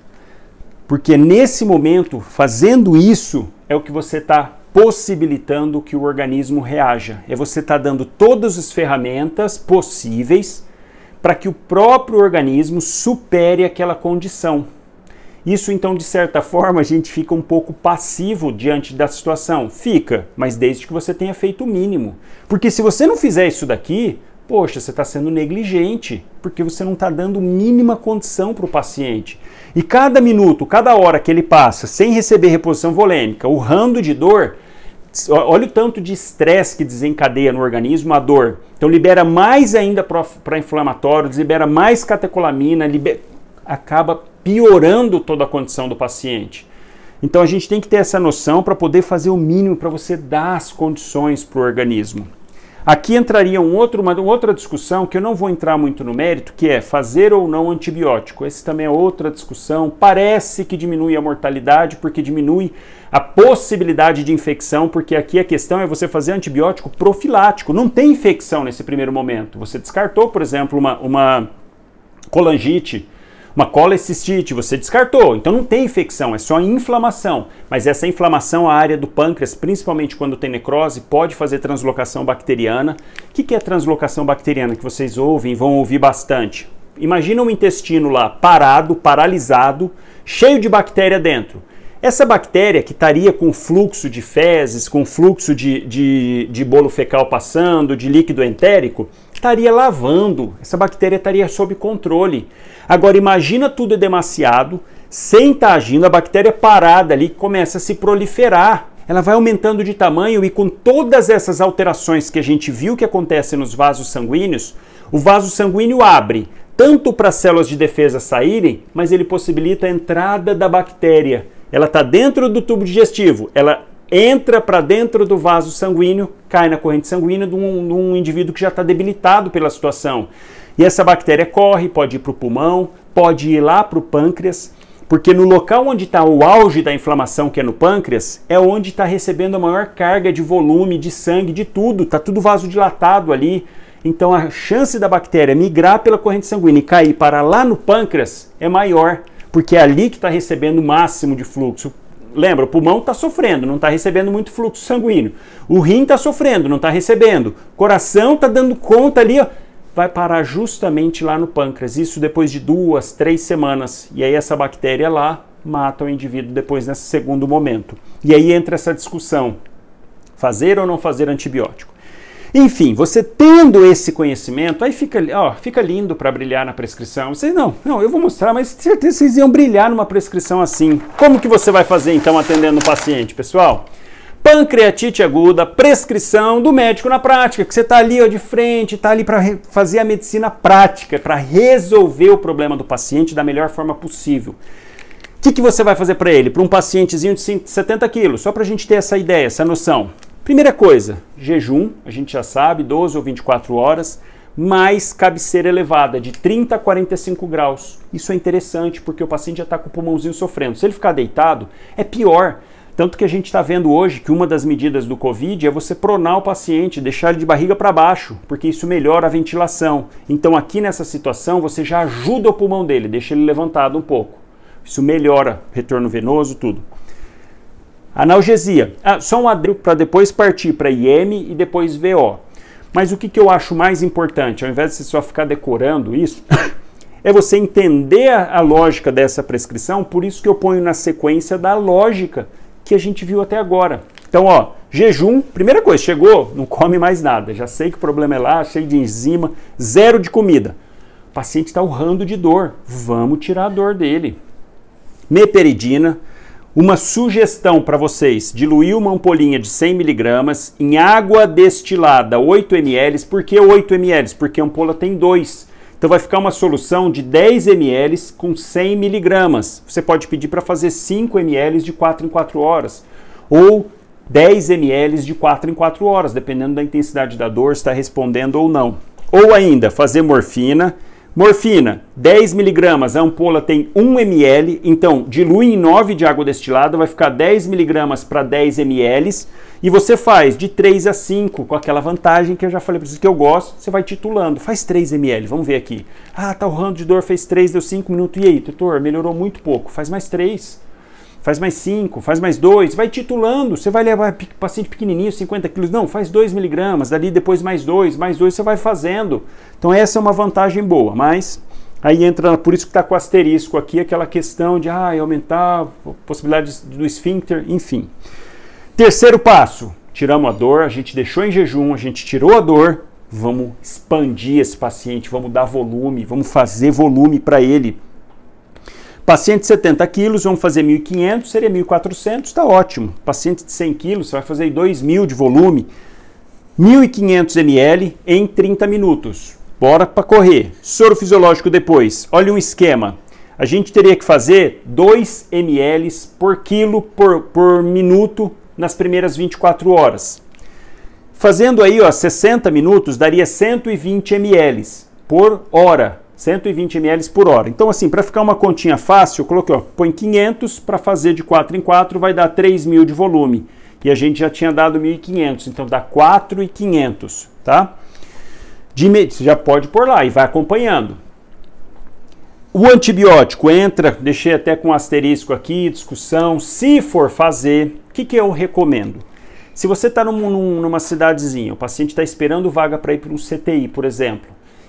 Porque nesse momento, fazendo isso, é o que você está possibilitando que o organismo reaja. É você estar dando todas as ferramentas possíveis para que o próprio organismo supere aquela condição. Isso, então, de certa forma, a gente fica um pouco passivo diante da situação. Fica, mas desde que você tenha feito o mínimo. Porque se você não fizer isso daqui, poxa, você está sendo negligente, porque você não está dando mínima condição para o paciente. E cada minuto, cada hora que ele passa sem receber reposição volêmica, urrando de dor, olha o tanto de estresse que desencadeia no organismo a dor. Então libera mais ainda para inflamatórios, libera mais catecolamina, acaba piorando toda a condição do paciente. Então a gente tem que ter essa noção para poder fazer o mínimo, para você dar as condições para o organismo. Aqui entraria uma outra discussão que eu não vou entrar muito no mérito, que é fazer ou não antibiótico. Essa também é outra discussão. Parece que diminui a mortalidade, porque diminui a possibilidade de infecção, porque aqui a questão é você fazer antibiótico profilático. Não tem infecção nesse primeiro momento. Você descartou, por exemplo, uma colangite, uma colecistite, você descartou, então não tem infecção, é só inflamação. Mas essa inflamação, a área do pâncreas, principalmente quando tem necrose, pode fazer translocação bacteriana. O que é translocação bacteriana? Que vocês ouvem, vão ouvir bastante. Imagina um intestino lá parado, paralisado, cheio de bactéria dentro. Essa bactéria que estaria com fluxo de fezes, com fluxo de bolo fecal passando, de líquido entérico, estaria lavando, essa bactéria estaria sob controle. Agora imagina tudo é demasiado, sem estar agindo, a bactéria parada ali começa a se proliferar. Ela vai aumentando de tamanho e com todas essas alterações que a gente viu que acontecem nos vasos sanguíneos, o vaso sanguíneo abre tanto para as células de defesa saírem, mas ele possibilita a entrada da bactéria. Ela está dentro do tubo digestivo, ela entra para dentro do vaso sanguíneo, cai na corrente sanguínea de um indivíduo que já está debilitado pela situação. E essa bactéria corre, pode ir para o pulmão, pode ir lá para o pâncreas, porque no local onde está o auge da inflamação, que é no pâncreas, é onde está recebendo a maior carga de volume, de sangue, de tudo, está tudo vasodilatado ali. Então a chance da bactéria migrar pela corrente sanguínea e cair para lá no pâncreas é maior, porque é ali que está recebendo o máximo de fluxo. Lembra, o pulmão está sofrendo, não está recebendo muito fluxo sanguíneo. O rim está sofrendo, não está recebendo. O coração está dando conta ali, ó, vai parar justamente lá no pâncreas. Isso depois de 2, 3 semanas. E aí essa bactéria lá mata o indivíduo depois nesse segundo momento. E aí entra essa discussão, fazer ou não fazer antibiótico. Enfim, você tendo esse conhecimento, aí fica lindo para brilhar na prescrição. Vocês não, eu vou mostrar, mas com certeza vocês iam brilhar numa prescrição assim. Como que você vai fazer então atendendo o paciente, pessoal? Pancreatite aguda, prescrição do médico na prática, que você está ali ó, de frente, está ali para fazer a medicina prática, para resolver o problema do paciente da melhor forma possível. O que você vai fazer para ele? Para um pacientezinho de 70 quilos, só para a gente ter essa ideia, essa noção. Primeira coisa, jejum, a gente já sabe, 12 ou 24 horas, mais cabeceira elevada, de 30 a 45 graus. Isso é interessante, porque o paciente já está com o pulmãozinho sofrendo. Se ele ficar deitado, é pior. Tanto que a gente está vendo hoje que uma das medidas do Covid é você pronar o paciente, deixar ele de barriga para baixo, porque isso melhora a ventilação. Então aqui nessa situação você já ajuda o pulmão dele, deixa ele levantado um pouco. Isso melhora retorno venoso, tudo. Analgesia. Só um adendo para depois partir para IM e depois VO. Mas o que eu acho mais importante, ao invés de você só ficar decorando isso, é você entender a lógica dessa prescrição, por isso que eu ponho na sequência da lógica que a gente viu até agora. Então, ó, jejum, primeira coisa, chegou, não come mais nada. Já sei que o problema é lá, cheio de enzima, zero de comida. O paciente está urrando de dor, vamos tirar a dor dele. Meperidina. Uma sugestão para vocês, diluir uma ampolinha de 100 mg em água destilada, 8 ml. Por que 8 ml? Porque a ampola tem 2. Então vai ficar uma solução de 10 ml com 100 mg. Você pode pedir para fazer 5 ml de 4 em 4 horas. Ou 10 ml de 4 em 4 horas, dependendo da intensidade da dor, se está respondendo ou não. Ou ainda, fazer morfina. Morfina, 10 mg, a ampola tem 1 ml, então dilui em 9 de água destilada, vai ficar 10 mg para 10 ml, e você faz de 3 a 5, com aquela vantagem que eu já falei para vocês que eu gosto, você vai titulando, faz 3 ml, vamos ver aqui. Tá urrando de dor, fez 3, deu 5 minutos, e aí, doutor, melhorou muito pouco, faz mais 3. Faz mais 5, faz mais 2, vai titulando, você vai levar paciente pequenininho, 50 quilos, não, faz 2 mg, dali depois mais 2, você vai fazendo. Então essa é uma vantagem boa, mas aí entra, por isso que está com asterisco aqui, aquela questão de aumentar a possibilidade do esfíncter, enfim. Terceiro passo, tiramos a dor, a gente deixou em jejum, a gente tirou a dor, vamos expandir esse paciente, vamos dar volume, vamos fazer volume para ele. Paciente de 70 quilos, vamos fazer 1.500, seria 1.400, está ótimo. Paciente de 100 quilos, você vai fazer 2.000 de volume, 1.500 ml em 30 minutos. Bora para correr. Soro fisiológico depois. Olha um esquema. A gente teria que fazer 2 ml por quilo por minuto nas primeiras 24 horas. Fazendo aí, ó, 60 minutos, daria 120 ml por hora. 120 ml por hora. Então, assim, para ficar uma continha fácil, eu coloquei, ó, põe 500 para fazer de 4 em 4, vai dar 3.000 de volume. E a gente já tinha dado 1.500, então dá 4.500, tá? Você já pode pôr lá e vai acompanhando. O antibiótico entra, deixei até com um asterisco aqui, discussão. Se for fazer, o que eu recomendo? Se você está numa cidadezinha, o paciente está esperando vaga para ir para um CTI, por exemplo,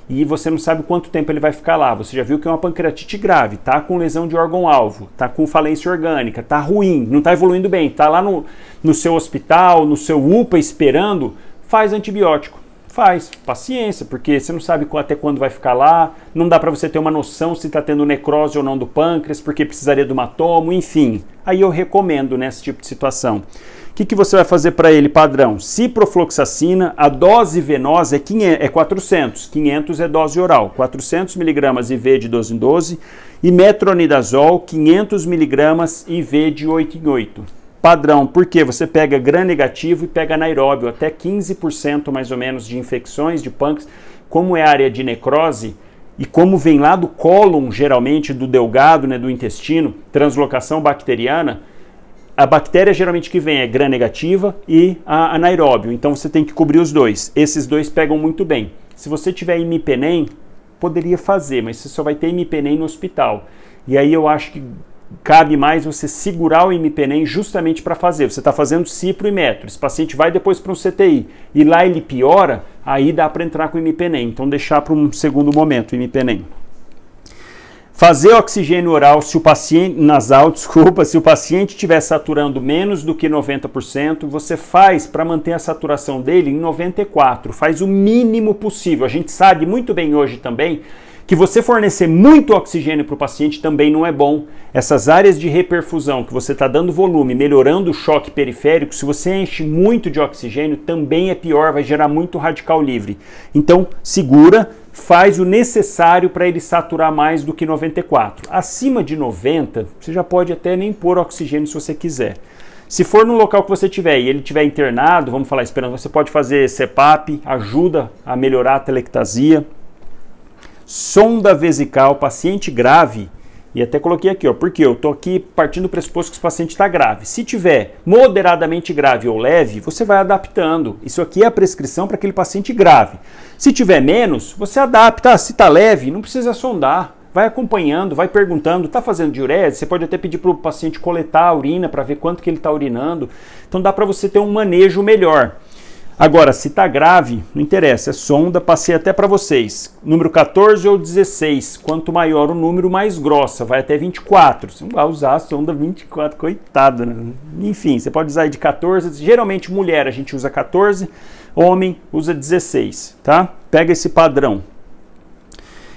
e você não sabe quanto tempo ele vai ficar lá, você já viu que é uma pancreatite grave, tá com lesão de órgão-alvo, tá com falência orgânica, tá ruim, não tá evoluindo bem, tá lá no seu hospital, no seu UPA esperando, faz antibiótico. Faz, paciência, porque você não sabe até quando vai ficar lá, não dá para você ter uma noção se está tendo necrose ou não do pâncreas, porque precisaria do hematomo, enfim. Aí eu recomendo nesse tipo de situação. O que você vai fazer para ele, padrão? Ciprofloxacina, a dose venosa é 400, 500 é dose oral, 400 mg IV de 12 em 12 e metronidazol, 500 mg IV de 8 em 8. Padrão, porque você pega gram-negativo e pega anaeróbio, até 15% mais ou menos de infecções de pâncreas, como é área de necrose e como vem lá do cólon, geralmente do delgado, né, do intestino, translocação bacteriana, a bactéria geralmente que vem é gram-negativa e a anaeróbio, então você tem que cobrir os dois. Esses dois pegam muito bem. Se você tiver imipenem, poderia fazer, mas você só vai ter imipenem no hospital. E aí eu acho que cabe mais você segurar o imipenem justamente para fazer. Você está fazendo cipro e metro, esse paciente vai depois para um CTI e lá ele piora, aí dá para entrar com o imipenem. Então deixar para um segundo momento o imipenem. Fazer oxigênio oral se o paciente nasal, desculpa, se o paciente estiver saturando menos do que 90%, você faz para manter a saturação dele em 94%, faz o mínimo possível. A gente sabe muito bem hoje também que você fornecer muito oxigênio para o paciente também não é bom. Essas áreas de reperfusão que você está dando volume, melhorando o choque periférico, se você enche muito de oxigênio, também é pior, vai gerar muito radical livre. Então, segura, faz o necessário para ele saturar mais do que 94. Acima de 90, você já pode até nem pôr oxigênio se você quiser. Se for no local que você tiver e ele estiver internado, vamos falar esperando, você pode fazer CPAP, ajuda a melhorar a telectasia. Sonda vesical, paciente grave, e até coloquei aqui, ó, porque eu tô aqui partindo do pressuposto que o paciente está grave. Se tiver moderadamente grave ou leve, você vai adaptando. Isso aqui é a prescrição para aquele paciente grave. Se tiver menos, você adapta. Se está leve, não precisa sondar. Vai acompanhando, vai perguntando, está fazendo diurese? Você pode até pedir para o paciente coletar a urina para ver quanto que ele está urinando. Então dá para você ter um manejo melhor. Agora, se está grave, não interessa, é sonda, passei até para vocês. Número 14 ou 16, quanto maior o número, mais grossa, vai até 24. Você não vai usar a sonda 24, coitado, né? Enfim, você pode usar aí de 14, geralmente mulher a gente usa 14, homem usa 16, tá? Pega esse padrão.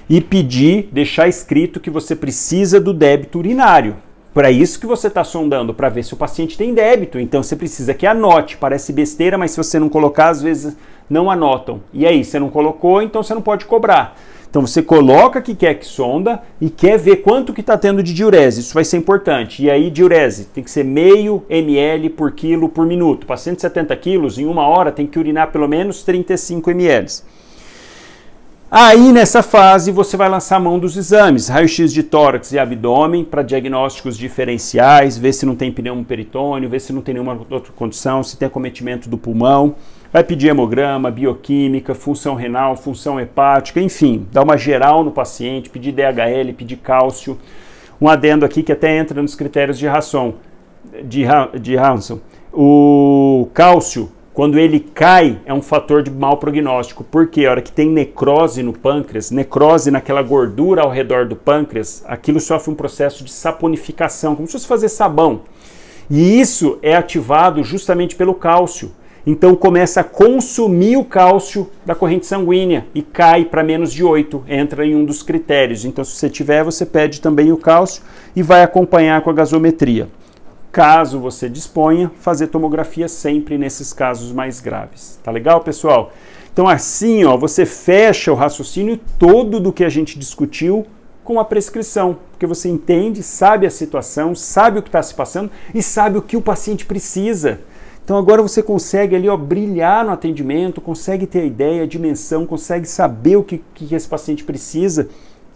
E pedir, deixar escrito que você precisa do débito urinário. Para isso que você está sondando, para ver se o paciente tem débito. Então você precisa que anote. Parece besteira, mas se você não colocar, às vezes não anotam. E aí, você não colocou, então você não pode cobrar. Então você coloca que quer que sonda e quer ver quanto que está tendo de diurese. Isso vai ser importante. E aí, diurese tem que ser 0,5 ml por quilo por minuto. Paciente de 70 quilos, em 1 hora, tem que urinar pelo menos 35 ml. Aí, nessa fase, você vai lançar a mão dos exames, raio-x de tórax e abdômen para diagnósticos diferenciais, ver se não tem pneumo peritônio, ver se não tem nenhuma outra condição, se tem acometimento do pulmão. Vai pedir hemograma, bioquímica, função renal, função hepática, enfim, dar uma geral no paciente, pedir DHL, pedir cálcio. Um adendo aqui que até entra nos critérios de Hanson. O cálcio, quando ele cai, é um fator de mau prognóstico, porque a hora que tem necrose no pâncreas, necrose naquela gordura ao redor do pâncreas, aquilo sofre um processo de saponificação, como se fosse fazer sabão. E isso é ativado justamente pelo cálcio. Então começa a consumir o cálcio da corrente sanguínea e cai para menos de 8, entra em um dos critérios. Então se você tiver, você pede também o cálcio e vai acompanhar com a gasometria. Caso você disponha, fazer tomografia sempre nesses casos mais graves. Tá legal, pessoal? Então assim, ó, você fecha o raciocínio todo do que a gente discutiu com a prescrição, porque você entende, sabe a situação, sabe o que está se passando e sabe o que o paciente precisa. Então agora você consegue ali, ó, brilhar no atendimento, consegue ter a ideia, a dimensão, consegue saber o que esse paciente precisa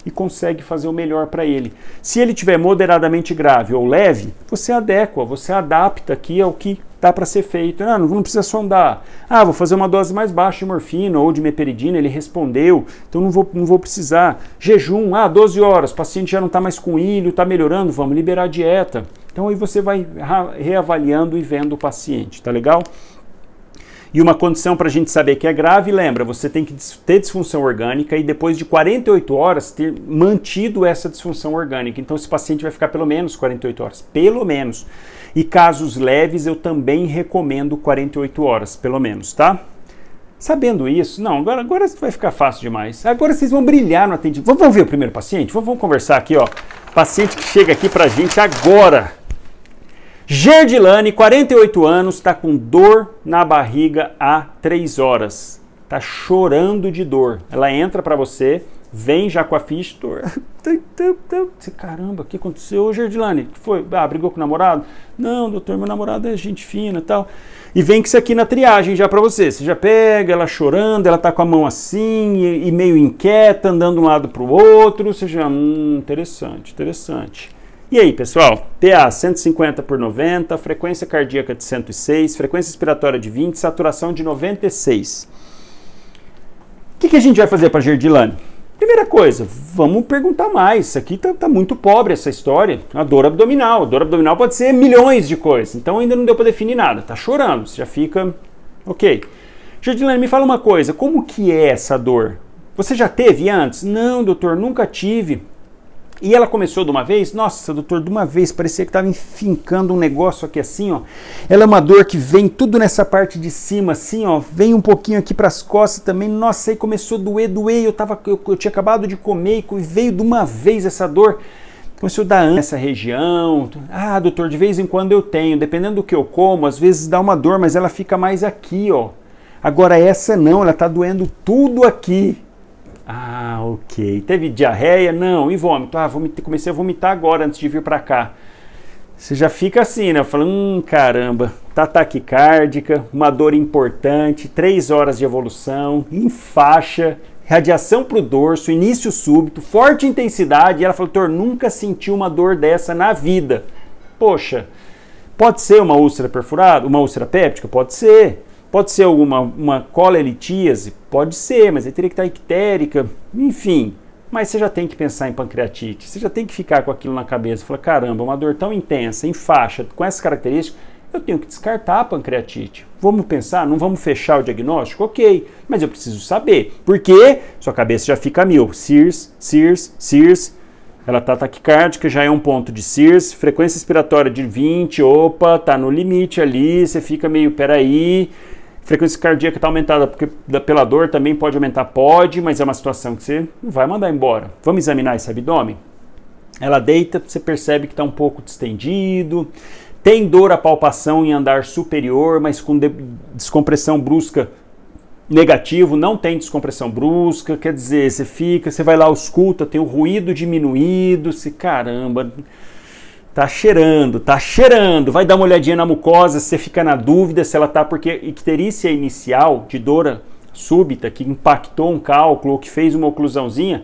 e consegue fazer o melhor para ele. Se ele tiver moderadamente grave ou leve, você adequa, você adapta aqui ao que dá para ser feito. Ah, não precisa sondar. Ah, vou fazer uma dose mais baixa de morfina ou de meperidina, ele respondeu, então não vou precisar. Jejum, 12 horas, o paciente já não está mais com ilho, está melhorando, vamos liberar a dieta. Então aí você vai reavaliando e vendo o paciente, tá legal? E uma condição para a gente saber que é grave, lembra, você tem que ter disfunção orgânica e depois de 48 horas ter mantido essa disfunção orgânica. Então esse paciente vai ficar pelo menos 48 horas, pelo menos. E casos leves eu também recomendo 48 horas, pelo menos, tá? Sabendo isso, não, agora vai ficar fácil demais. Agora vocês vão brilhar no atendimento. Vamos ver o primeiro paciente? Vamos conversar aqui, ó. Paciente que chega aqui pra gente agora. Gerdilane, 48 anos, está com dor na barriga há 3 horas. Está chorando de dor. Ela entra para você, vem já com a ficha. Caramba, o que aconteceu? Ô, Gerdilane, o que foi? Ah, brigou com o namorado? Não, doutor, meu namorado é gente fina e tal. E vem com isso aqui na triagem já para você. Você já pega ela chorando, ela tá com a mão assim e meio inquieta, andando de um lado para o outro. Você já, interessante, interessante. E aí, pessoal, PA 150/90, frequência cardíaca de 106, frequência respiratória de 20, saturação de 96. O que a gente vai fazer para a Gerdilane? Primeira coisa, vamos perguntar mais. Isso aqui tá muito pobre, essa história. A dor abdominal. A dor abdominal pode ser milhões de coisas. Então ainda não deu para definir nada. Tá chorando, você já fica... Ok. Gerdilane, me fala uma coisa. Como que é essa dor? Você já teve antes? Não, doutor, nunca tive. E ela começou de uma vez? Nossa, doutor, de uma vez, parecia que estava enfincando um negócio aqui assim, ó. Ela é uma dor que vem tudo nessa parte de cima, assim, ó. Vem um pouquinho aqui para as costas também. Nossa, aí começou a doer. Eu tinha acabado de comer e veio de uma vez essa dor. Começou a dar nessa região. Ah, doutor, de vez em quando eu tenho. Dependendo do que eu como, às vezes dá uma dor, mas ela fica mais aqui, ó. Agora essa não, ela tá doendo tudo aqui. Ah, ok. Teve diarreia? Não. E vômito? Ah, comecei a vomitar agora antes de vir para cá. Você já fica assim, né? Falando, caramba, tá taquicárdica, uma dor importante, 3 horas de evolução, em faixa, radiação pro dorso, início súbito, forte intensidade. E ela falou, doutor, nunca senti uma dor dessa na vida. Poxa, pode ser uma úlcera perfurada, uma úlcera péptica? Pode ser. Pode ser uma colelitíase? Pode ser, mas aí teria que estar ictérica, enfim. Mas você já tem que pensar em pancreatite, você já tem que ficar com aquilo na cabeça. Falar, caramba, uma dor tão intensa, em faixa, com essas características, eu tenho que descartar a pancreatite. Vamos pensar, não vamos fechar o diagnóstico? Ok, mas eu preciso saber. Por quê? Sua cabeça já fica a mil. Sears. Ela está taquicárdica, já é um ponto de Sears, frequência respiratória de 20, opa, tá no limite ali, você fica meio, peraí... Frequência cardíaca está aumentada porque pela dor também pode aumentar, pode, mas é uma situação que você não vai mandar embora. Vamos examinar esse abdômen? Ela deita, você percebe que está um pouco distendido, tem dor à palpação em andar superior, mas com descompressão brusca negativo, não tem descompressão brusca, quer dizer, você vai lá, ausculta, tem o ruído diminuído, caramba... Tá cheirando, vai dar uma olhadinha na mucosa, você fica na dúvida se ela tá, porque icterícia inicial de dor súbita, que impactou um cálculo ou que fez uma oclusãozinha,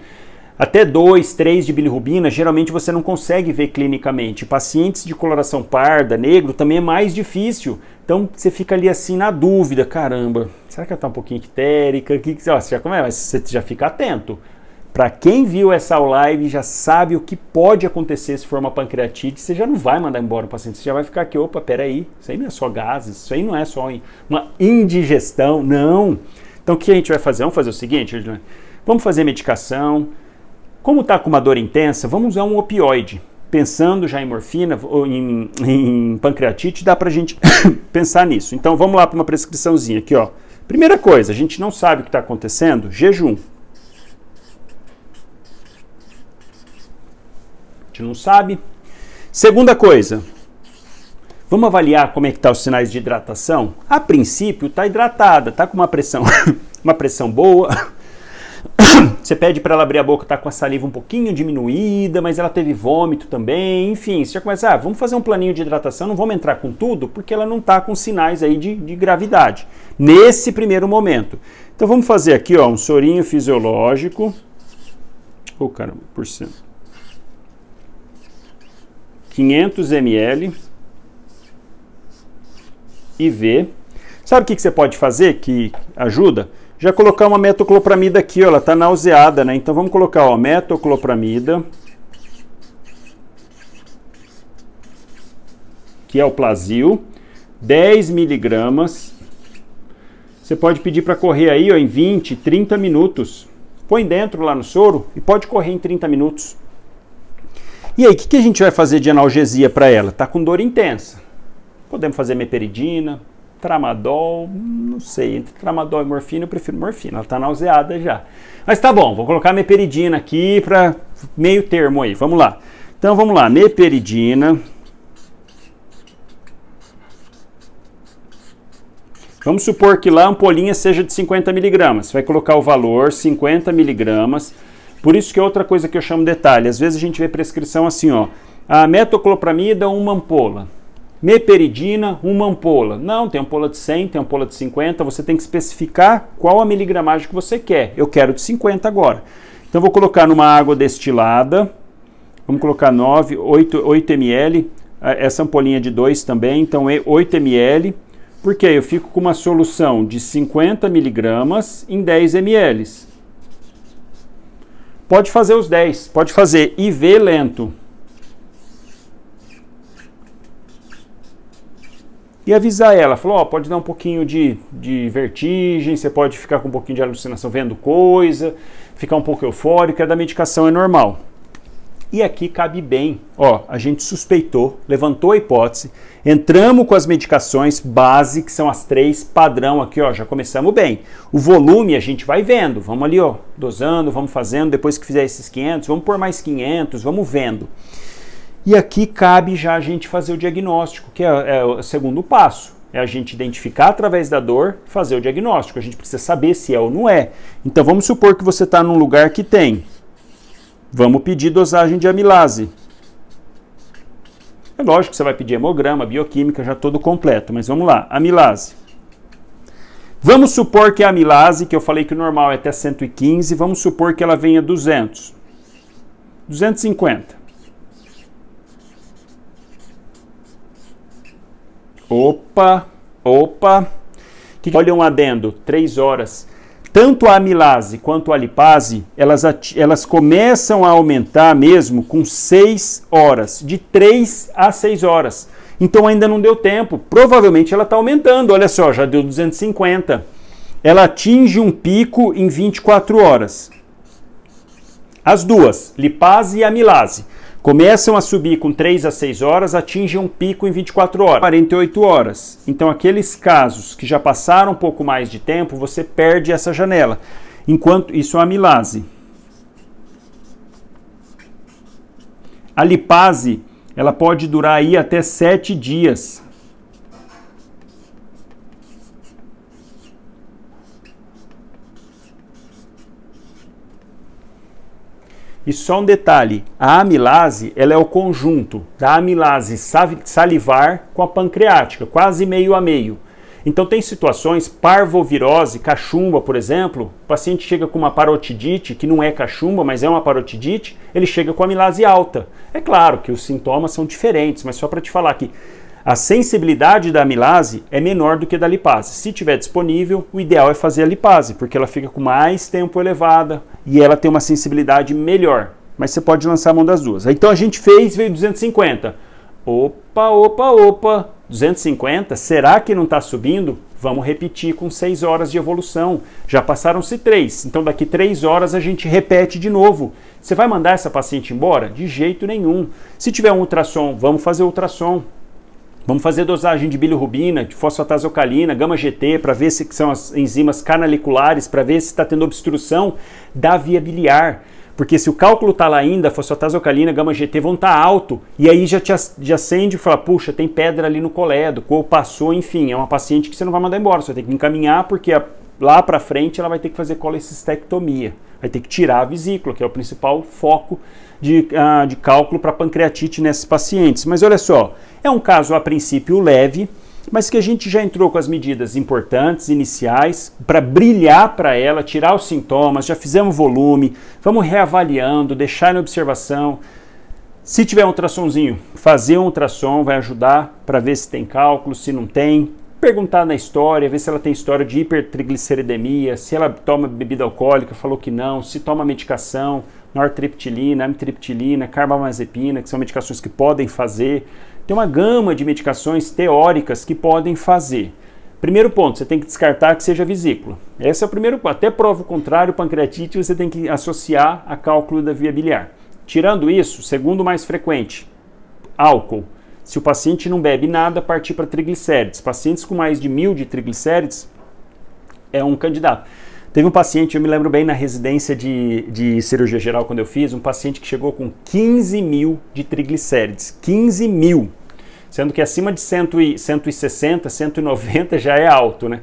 até 2, 3 de bilirrubina, geralmente você não consegue ver clinicamente. Pacientes de coloração parda, negro, também é mais difícil. Então você fica ali assim na dúvida, caramba, será que ela tá um pouquinho ictérica? Mas você já fica atento. Para quem viu essa live já sabe o que pode acontecer se for uma pancreatite, você já não vai mandar embora o paciente, você já vai ficar aqui, opa, peraí, isso aí não é só gases, isso aí não é só uma indigestão, não. Então o que a gente vai fazer? Vamos fazer o seguinte, vamos fazer medicação, como está com uma dor intensa, vamos usar um opioide. Pensando já em morfina ou em pancreatite, dá pra gente pensar nisso. Então vamos lá para uma prescriçãozinha aqui, ó. Primeira coisa, a gente não sabe o que está acontecendo, jejum. Não sabe. Segunda coisa, vamos avaliar como é que tá os sinais de hidratação. A princípio tá hidratada, tá com uma pressão boa, Você pede para ela abrir a boca, tá com a saliva um pouquinho diminuída, mas ela teve vômito também, enfim, você já começa, vamos fazer um planinho de hidratação, não vamos entrar com tudo, porque ela não tá com sinais aí de gravidade, nesse primeiro momento. Então vamos fazer aqui, ó, um sorinho fisiológico, caramba, por cima, 500 ml, IV. Sabe o que você pode fazer que ajuda? Já colocar uma metoclopramida aqui, ó, ela tá nauseada, né? Então vamos colocar, ó, metoclopramida, que é o Plasil, 10 miligramas. Você pode pedir para correr aí, ó, em 20, 30 minutos. Põe dentro lá no soro e pode correr em 30 minutos. E aí, o que a gente vai fazer de analgesia para ela? Tá com dor intensa. Podemos fazer meperidina, tramadol, não sei, entre tramadol e morfina eu prefiro morfina, ela tá nauseada já. Mas tá bom, vou colocar meperidina aqui para meio termo aí, vamos lá. Então vamos lá, meperidina. Vamos supor que lá a ampolinha seja de 50 miligramas, você vai colocar o valor, 50 miligramas. Por isso que é outra coisa que eu chamo de detalhe, às vezes a gente vê prescrição assim, ó, a metoclopramida, uma ampola. Meperidina, uma ampola. Não, tem ampola de 100, tem ampola de 50, você tem que especificar qual a miligramagem que você quer. Eu quero de 50 agora. Então vou colocar numa água destilada, vamos colocar 8 ml, essa ampolinha de 2 também, então 8 ml, porque eu fico com uma solução de 50 miligramas em 10 ml. Pode fazer os 10, pode fazer IV lento. E avisar ela, falou, ó, pode dar um pouquinho de vertigem, você pode ficar com um pouquinho de alucinação vendo coisa, ficar um pouco eufórico, da medicação é normal. E aqui cabe bem, ó, a gente suspeitou, levantou a hipótese, entramos com as medicações base, que são as 3 padrão aqui, ó, já começamos bem. O volume a gente vai vendo, vamos ali, ó, dosando, vamos fazendo, depois que fizer esses 500, vamos pôr mais 500, vamos vendo. E aqui cabe já a gente fazer o diagnóstico, que é o segundo passo. É a gente identificar através da dor, fazer o diagnóstico. A gente precisa saber se é ou não é. Então vamos supor que você está num lugar que tem. Vamos pedir dosagem de amilase. É lógico que você vai pedir hemograma, bioquímica, já todo completo. Mas vamos lá, amilase. Vamos supor que a amilase, que eu falei que o normal é até 115, vamos supor que ela venha 200. 250. Opa. Olha um adendo, 3 horas. Tanto a amilase quanto a lipase, elas começam a aumentar mesmo com 6 horas, de 3 a 6 horas. Então ainda não deu tempo, provavelmente ela está aumentando, olha só, já deu 250. Ela atinge um pico em 24 horas. As duas, lipase e amilase. Começam a subir com 3 a 6 horas, atingem um pico em 24 horas, 48 horas. Então, aqueles casos que já passaram um pouco mais de tempo, você perde essa janela. Enquanto isso é a amilase. A lipase, ela pode durar aí até 7 dias. E só um detalhe, a amilase ela é o conjunto da amilase salivar com a pancreática, quase meio a meio. Então tem situações, parvovirose, cachumba, por exemplo, o paciente chega com uma parotidite, que não é cachumba, mas é uma parotidite, ele chega com amilase alta. É claro que os sintomas são diferentes, mas só para te falar que a sensibilidade da amilase é menor do que da lipase. Se tiver disponível, o ideal é fazer a lipase, porque ela fica com mais tempo elevada e ela tem uma sensibilidade melhor. Mas você pode lançar a mão das duas. Então a gente fez, veio 250. Opa, 250? Será que não está subindo? Vamos repetir com 6 horas de evolução. Já passaram-se 3, então daqui 3 horas a gente repete de novo. Você vai mandar essa paciente embora? De jeito nenhum. Se tiver um ultrassom, vamos fazer ultrassom. Vamos fazer dosagem de bilirrubina, de fosfatazocalina, gama-GT, para ver se são as enzimas canaliculares, para ver se está tendo obstrução da via biliar. Porque se o cálculo está lá ainda, fosfatazocalina, gama-GT vão estar alto, e aí já acende e fala, puxa, tem pedra ali no colédoco, ou passou, enfim, é uma paciente que você não vai mandar embora, você tem que encaminhar porque lá para frente ela vai ter que fazer colecistectomia, vai ter que tirar a vesícula, que é o principal foco de cálculo para pancreatite nesses pacientes. Mas olha só, é um caso a princípio leve, mas que a gente já entrou com as medidas importantes, iniciais, para brilhar para ela, tirar os sintomas, já fizemos volume, vamos reavaliando, deixar em observação. Se tiver um ultrassomzinho, fazer um ultrassom vai ajudar para ver se tem cálculo, se não tem. Perguntar na história, ver se ela tem história de hipertrigliceridemia, se ela toma bebida alcoólica, falou que não, se toma medicação, nortriptilina, amitriptilina, carbamazepina, que são medicações que podem fazer. Tem uma gama de medicações teóricas que podem fazer. Primeiro ponto, você tem que descartar que seja vesícula. Esse é o primeiro ponto. Até prova o contrário, pancreatite você tem que associar a cálculo da via biliar. Tirando isso, segundo mais frequente, álcool. Se o paciente não bebe nada, partir para triglicérides. Pacientes com mais de 1000 de triglicérides é um candidato. Teve um paciente, eu me lembro bem na residência de cirurgia geral, quando eu fiz, um paciente que chegou com 15.000 de triglicérides. 15.000. Sendo que acima de 160, 190 já é alto, né?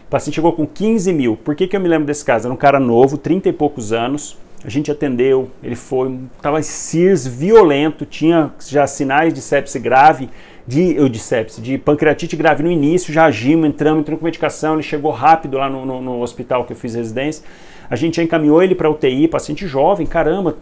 O paciente chegou com 15.000. Por que eu me lembro desse caso? Era um cara novo, 30 e poucos anos. A gente atendeu, ele estava CIRS violento, tinha já sinais de sepse grave, de pancreatite grave no início, já agimos, entramos com medicação, ele chegou rápido lá no hospital que eu fiz residência, a gente já encaminhou ele para UTI, paciente jovem, caramba,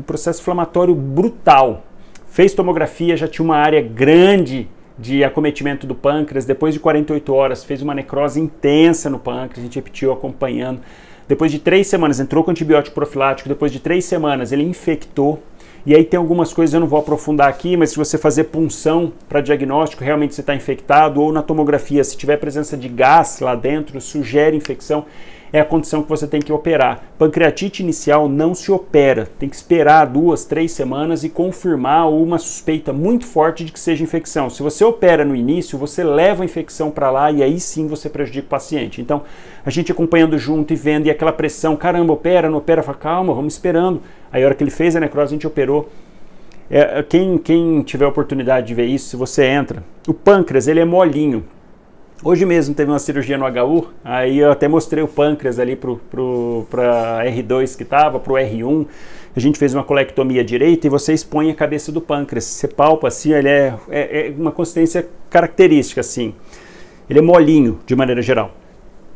processo inflamatório brutal, fez tomografia, já tinha uma área grande de acometimento do pâncreas, depois de 48 horas fez uma necrose intensa no pâncreas, a gente repetiu acompanhando. Depois de 3 semanas, entrou com antibiótico profilático, depois de 3 semanas ele infectou, e aí tem algumas coisas, eu não vou aprofundar aqui, mas se você fazer punção para diagnóstico, realmente você está infectado, ou na tomografia, se tiver presença de gás lá dentro, sugere infecção, é a condição que você tem que operar. Pancreatite inicial não se opera, tem que esperar 2, 3 semanas e confirmar uma suspeita muito forte de que seja infecção. Se você opera no início, você leva a infecção para lá e aí sim você prejudica o paciente. Então, a gente acompanhando junto e vendo, e aquela pressão, caramba, opera, não opera, fala, calma, vamos esperando. Aí a hora que ele fez a necrose, a gente operou. Quem tiver a oportunidade de ver isso, se você entra, o pâncreas, ele é molinho. Hoje mesmo teve uma cirurgia no HU, aí eu até mostrei o pâncreas ali para R2 que estava, para o R1. A gente fez uma colectomia direita e você expõe a cabeça do pâncreas. Você palpa assim, ele é uma consistência característica assim. Ele é molinho, de maneira geral.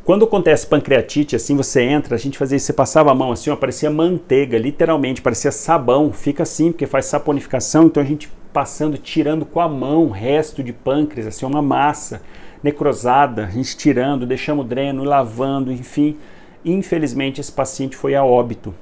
Quando acontece pancreatite, assim, você entra, a gente fazia isso, você passava a mão assim, ó, parecia manteiga, literalmente, parecia sabão. Fica assim, porque faz saponificação, então a gente passando, tirando com a mão o resto de pâncreas, assim, uma massa necrosada, a gente tirando, deixamos o dreno, lavando, enfim. Infelizmente esse paciente foi a óbito.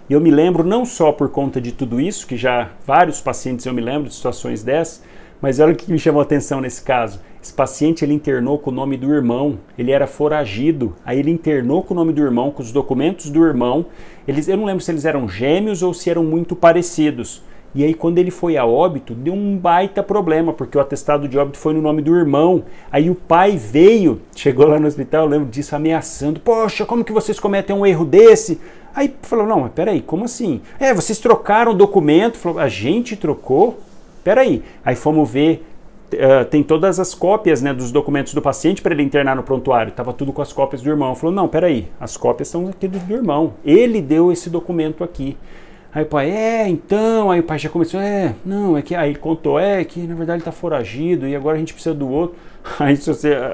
E eu me lembro não só por conta de tudo isso, que já vários pacientes eu me lembro de situações dessas, mas olha o que me chamou a atenção nesse caso. Esse paciente ele internou com o nome do irmão, ele era foragido, aí ele internou com o nome do irmão, com os documentos do irmão, eu não lembro se eles eram gêmeos ou se eram muito parecidos. E aí quando ele foi a óbito, deu um baita problema, porque o atestado de óbito foi no nome do irmão. Aí o pai veio, chegou lá no hospital, eu lembro disso, ameaçando. Poxa, como que vocês cometem um erro desse? Aí falou, não, mas peraí, como assim? Vocês trocaram o documento? Falou, a gente trocou? Peraí. Aí fomos ver, tem todas as cópias, né, dos documentos do paciente para ele internar no prontuário. Tava tudo com as cópias do irmão. Falou, não, peraí, as cópias são aqui do irmão. Ele deu esse documento aqui. Aí o pai, então, aí o pai já começou, não, é que, aí ele contou, que na verdade ele tá foragido e agora a gente precisa do outro. Aí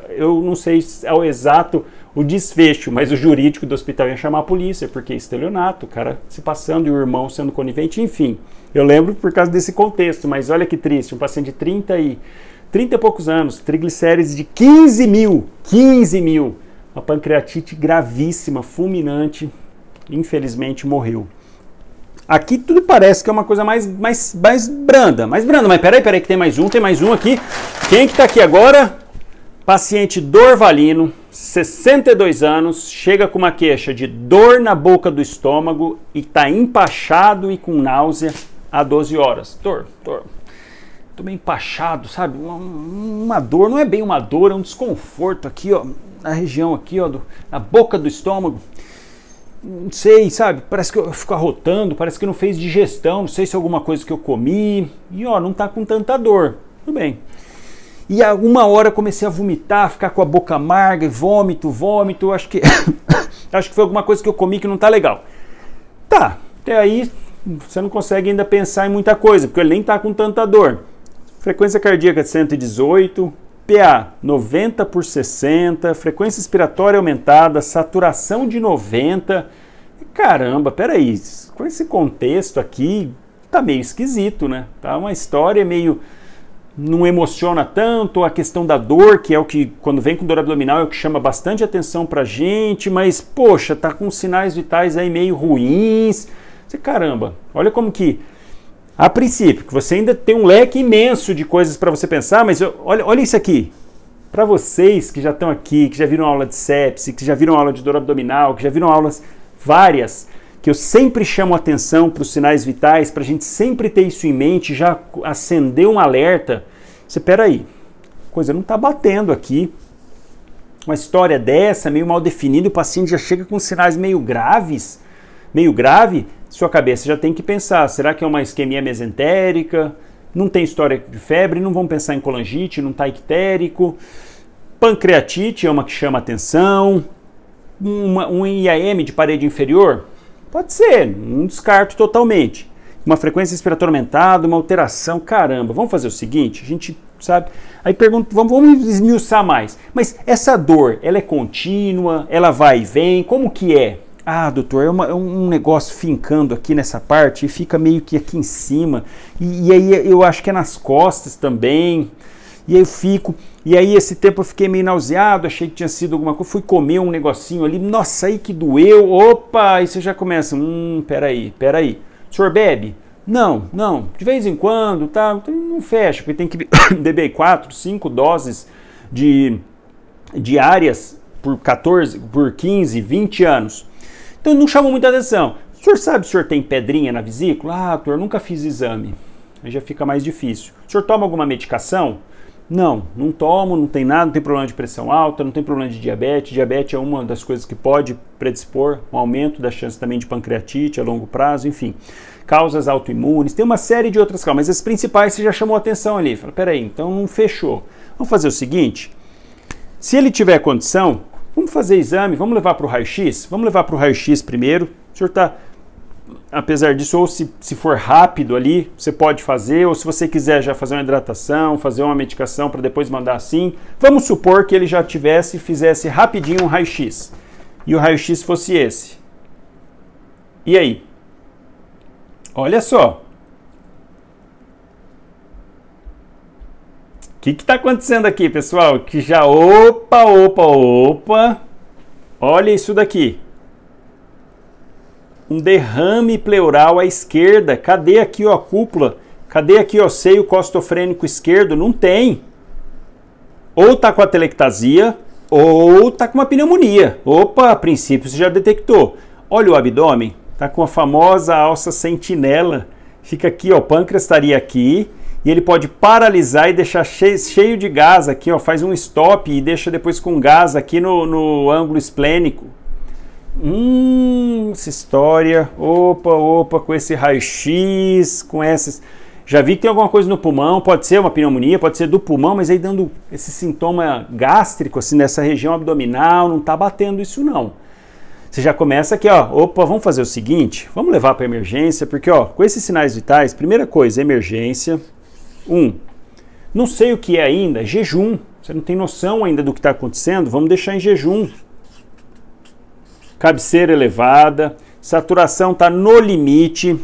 eu não sei se é o exato o desfecho, mas o jurídico do hospital ia chamar a polícia, porque é estelionato, o cara se passando e o irmão sendo conivente, enfim. Eu lembro por causa desse contexto, mas olha que triste, um paciente de 30 e poucos anos, triglicérides de 15.000, uma pancreatite gravíssima, fulminante, infelizmente morreu. Aqui tudo parece que é uma coisa mais branda, mas peraí que tem mais um aqui. Quem que tá aqui agora? Paciente Dorvalino, 62 anos, chega com uma queixa de dor na boca do estômago e tá empachado e com náusea há 12 horas. Tô meio empachado, sabe? Uma dor, não é bem uma dor, é um desconforto aqui, ó, na região aqui, ó, na boca do estômago. Não sei, sabe, parece que eu fico arrotando, parece que não fez digestão, não sei se é alguma coisa que eu comi, e ó, não tá com tanta dor, tudo bem. E a uma hora eu comecei a vomitar, ficar com a boca amarga, vômito, acho que Acho que foi alguma coisa que eu comi que não tá legal. Tá, até aí você não consegue ainda pensar em muita coisa, porque ele nem tá com tanta dor. Frequência cardíaca de 118, PA 90/60, frequência expiratória aumentada, saturação de 90. Caramba, peraí, com esse contexto aqui, tá meio esquisito, né? Tá uma história meio... não emociona tanto, a questão da dor, que é o que, quando vem com dor abdominal, é o que chama bastante atenção pra gente, mas, poxa, tá com sinais vitais aí meio ruins. Caramba, olha como que, a princípio, que você ainda tem um leque imenso de coisas para você pensar, mas olha isso aqui. Para vocês que já estão aqui, que já viram aula de sepse, que já viram aula de dor abdominal, que já viram aulas várias, que eu sempre chamo atenção para os sinais vitais, para a gente sempre ter isso em mente, já acender um alerta. Você, peraí, a coisa não está batendo aqui. Uma história dessa, meio mal definida, o paciente já chega com sinais meio graves, meio grave, sua cabeça já tem que pensar, será que é uma isquemia mesentérica? Não tem história de febre, não vamos pensar em colangite, não está ictérico. Pancreatite é uma que chama atenção. Um IAM de parede inferior? Pode ser, não descarto totalmente. Uma frequência respiratória aumentada, uma alteração, caramba. Vamos fazer o seguinte, a gente sabe... Aí pergunta, vamos esmiuçar mais. Mas essa dor, ela é contínua? Ela vai e vem? Como que é? Ah, doutor, é um negócio fincando aqui nessa parte e fica meio que aqui em cima. E aí eu acho que é nas costas também. E aí eu fico... E aí esse tempo eu fiquei meio nauseado, achei que tinha sido alguma coisa. Fui comer um negocinho ali, nossa, aí que doeu. Opa, aí você já começa... peraí. O senhor bebe? Não. De vez em quando, tá? Não fecha, porque tem que beber 4, 5 doses diárias por 14, por 15, 20 anos. Então não chamou muita atenção. O senhor sabe se o senhor tem pedrinha na vesícula? Ah, doutor, nunca fiz exame. Aí já fica mais difícil. O senhor toma alguma medicação? Não tomo, não tem nada, não tem problema de pressão alta, não tem problema de diabetes. Diabetes é uma das coisas que pode predispor um aumento da chance também de pancreatite a longo prazo, enfim. Causas autoimunes, tem uma série de outras causas, mas as principais você já chamou atenção ali. Fala, peraí, então não fechou. Vamos fazer o seguinte, se ele tiver condição... Vamos fazer exame, vamos levar para o raio-x? Vamos levar para o raio-x primeiro. O senhor está, apesar disso, ou se for rápido ali, você pode fazer, ou se você quiser já fazer uma hidratação, fazer uma medicação para depois mandar assim. Vamos supor que ele já fizesse rapidinho um raio-x. E o raio-x fosse esse. E aí? Olha só. O que está acontecendo aqui, pessoal? Que já... Opa! Olha isso daqui. Um derrame pleural à esquerda. Cadê aqui ó, a cúpula? Cadê aqui ó, o seio costofrênico esquerdo? Não tem. Ou está com atelectasia, ou está com uma pneumonia. Opa, a princípio você já detectou. Olha o abdômen. Está com a famosa alça sentinela. Fica aqui, ó, o pâncreas estaria aqui. E ele pode paralisar e deixar cheio de gás aqui, ó, faz um stop e deixa depois com gás aqui no ângulo esplênico. Essa história, opa, com esse raio-x, com essas... Já vi que tem alguma coisa no pulmão, pode ser uma pneumonia, pode ser do pulmão, mas aí dando esse sintoma gástrico, assim, nessa região abdominal, não tá batendo isso não. Você já começa aqui, ó, opa, vamos fazer o seguinte, vamos levar para emergência, porque, ó, com esses sinais vitais, primeira coisa, emergência... Não sei o que é ainda, jejum. Você não tem noção ainda do que está acontecendo, vamos deixar em jejum. Cabeceira elevada, saturação está no limite.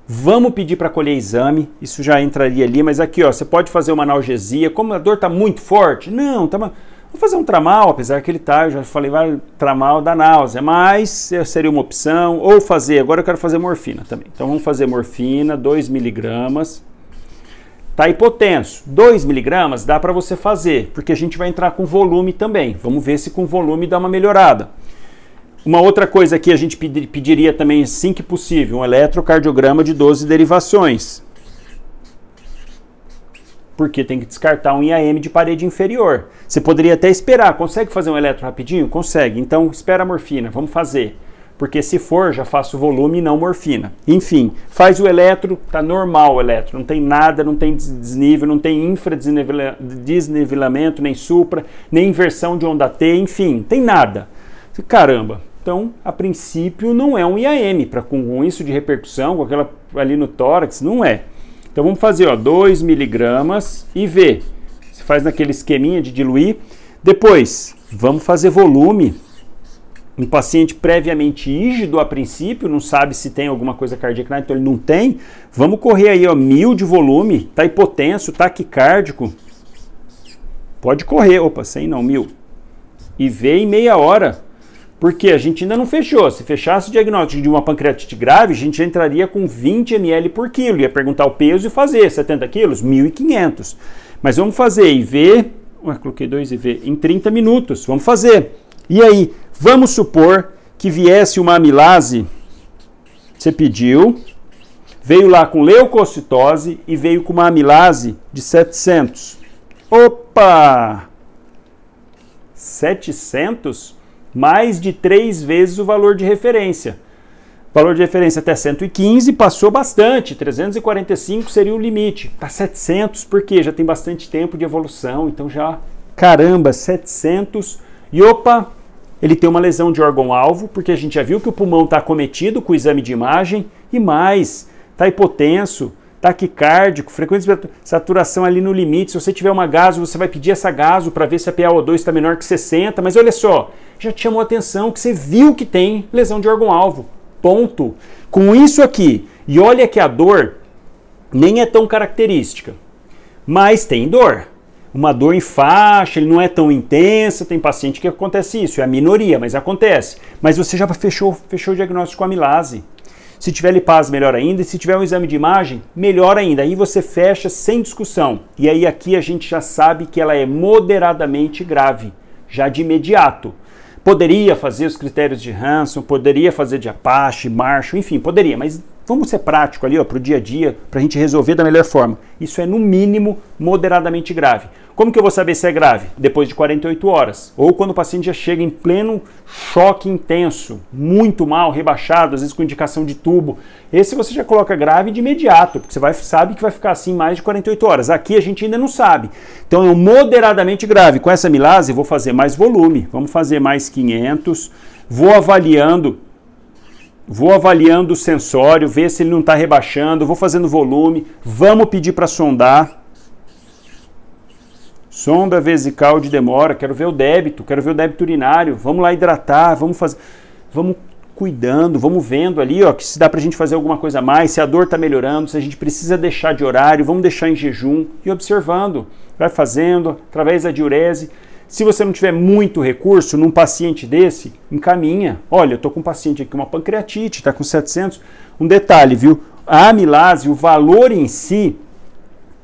Vamos pedir para colher exame, isso já entraria ali, mas aqui ó, você pode fazer uma analgesia, como a dor está muito forte, não, tá... Vou fazer um tramal, apesar que ele tá, eu já falei, tramal da náusea, mas seria uma opção, ou fazer, agora eu quero fazer morfina também. Então vamos fazer morfina, 2 miligramas. Tá hipotenso, 2 miligramas dá para você fazer, porque a gente vai entrar com volume também. Vamos ver se com volume dá uma melhorada. Uma outra coisa que a gente pediria também, assim que possível, um eletrocardiograma de 12 derivações. Porque tem que descartar um IAM de parede inferior. Você poderia até esperar, consegue fazer um eletro rapidinho? Consegue, então espera a morfina, vamos fazer. Porque se for, já faço volume e não morfina. Enfim, faz o eletro, tá normal o eletro, não tem nada, não tem desnível, não tem infradesnivelamento, nem supra, nem inversão de onda T, enfim, tem nada. Caramba, então a princípio não é um IAM, com isso de repercussão, com aquela ali no tórax, não é. Então vamos fazer, ó, 2 miligramas e ver. Você faz naquele esqueminha de diluir. Depois, vamos fazer volume. Um paciente previamente rígido a princípio, não sabe se tem alguma coisa cardíaca, então ele não tem. Vamos correr aí, ó, 1000 de volume, tá hipotenso, taquicárdico. Pode correr, opa, 100 não, 1000. E ver em meia hora. Porque a gente ainda não fechou. Se fechasse o diagnóstico de uma pancreatite grave, a gente já entraria com 20 ml por quilo. Ia perguntar o peso e fazer 70 quilos, 1.500. Mas vamos fazer IV, coloquei 2 IV, em 30 minutos. Vamos fazer. E aí, vamos supor que viesse uma amilase, você pediu, veio lá com leucocitose e veio com uma amilase de 700. Opa! 700? Mais de 3 vezes o valor de referência. Valor de referência até 115, passou bastante, 345 seria o limite. Tá 700, porque já tem bastante tempo de evolução, então já, caramba, 700. E opa, ele tem uma lesão de órgão-alvo, porque a gente já viu que o pulmão está acometido com o exame de imagem, e mais, está hipotenso, taquicárdico, frequência de saturação ali no limite. Se você tiver uma gaso, você vai pedir essa gaso para ver se a PaO2 está menor que 60, mas olha só, já te chamou a atenção que você viu que tem lesão de órgão-alvo. Ponto. Com isso aqui, e olha que a dor nem é tão característica, mas tem dor. Uma dor em faixa, ele não é tão intensa, tem paciente que acontece isso, é a minoria, mas acontece. Mas você já fechou o diagnóstico com amilase. Se tiver lipase, melhor ainda, e se tiver um exame de imagem, melhor ainda. Aí você fecha sem discussão. E aí aqui a gente já sabe que ela é moderadamente grave, já de imediato. Poderia fazer os critérios de Hanson, poderia fazer de Apache, Marshall, enfim, poderia, mas vamos ser prático ali, ó, para o dia a dia, para a gente resolver da melhor forma. Isso é, no mínimo, moderadamente grave. Como que eu vou saber se é grave? Depois de 48 horas. Ou quando o paciente já chega em pleno choque intenso, muito mal, rebaixado, às vezes com indicação de tubo. Esse você já coloca grave de imediato, porque você sabe que vai ficar assim mais de 48 horas. Aqui a gente ainda não sabe. Então é um moderadamente grave. Com essa amilase, vou fazer mais volume. Vamos fazer mais 500. Vou avaliando o sensório, ver se ele não está rebaixando. Vou fazendo volume. Vamos pedir para sondar. Sonda vesical de demora, quero ver o débito urinário, vamos lá hidratar, vamos cuidando, vamos vendo ali, ó, que se dá pra gente fazer alguma coisa a mais, se a dor tá melhorando, se a gente precisa deixar de horário, vamos deixar em jejum e observando, vai fazendo, através da diurese. Se você não tiver muito recurso num paciente desse, encaminha. Olha, eu tô com um paciente aqui, uma pancreatite, tá com 700. Um detalhe, viu? A amilase, o valor em si,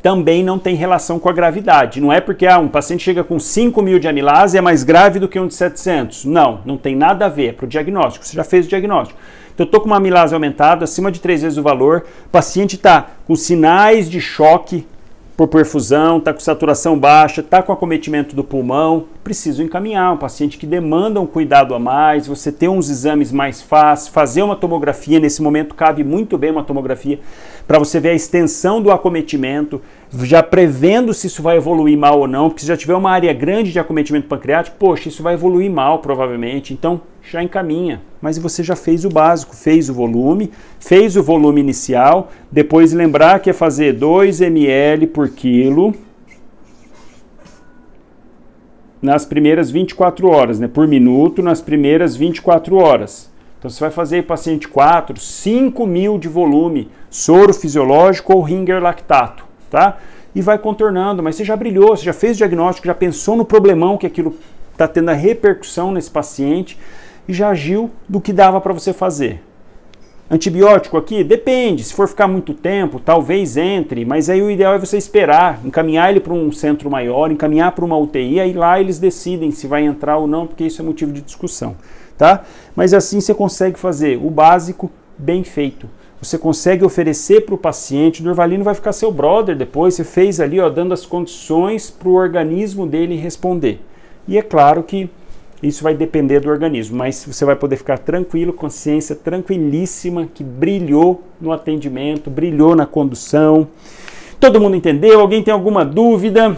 também não tem relação com a gravidade. Não é porque um paciente chega com 5.000 de amilase é mais grave do que um de 700. Não, não tem nada a ver, é para o diagnóstico. Você já fez o diagnóstico. Então eu estou com uma amilase aumentada, acima de 3 vezes o valor, o paciente está com sinais de choque por perfusão, está com saturação baixa, está com acometimento do pulmão, preciso encaminhar um paciente que demanda um cuidado a mais, você ter uns exames mais fáceis, fazer uma tomografia, nesse momento cabe muito bem uma tomografia, para você ver a extensão do acometimento, já prevendo se isso vai evoluir mal ou não, porque se já tiver uma área grande de acometimento pancreático, poxa, isso vai evoluir mal provavelmente, então já encaminha. Mas você já fez o básico, fez o volume inicial, depois lembrar que é fazer 2 ml por quilo nas primeiras 24 horas, né? Por minuto nas primeiras 24 horas. Então você vai fazer paciente 4, 5.000 de volume, soro fisiológico ou Ringer lactato, tá? E vai contornando, mas você já brilhou, você já fez o diagnóstico, já pensou no problemão que aquilo está tendo a repercussão nesse paciente e já agiu do que dava para você fazer. Antibiótico aqui? Depende, se for ficar muito tempo, talvez entre, mas aí o ideal é você esperar, encaminhar ele para um centro maior, encaminhar para uma UTI, aí lá eles decidem se vai entrar ou não, porque isso é motivo de discussão, tá? Mas assim você consegue fazer o básico bem feito. Você consegue oferecer para o paciente, o Durvalino vai ficar seu brother depois, você fez ali, ó, dando as condições para o organismo dele responder. E é claro que isso vai depender do organismo, mas você vai poder ficar tranquilo, consciência tranquilíssima, que brilhou no atendimento, brilhou na condução. Todo mundo entendeu? Alguém tem alguma dúvida?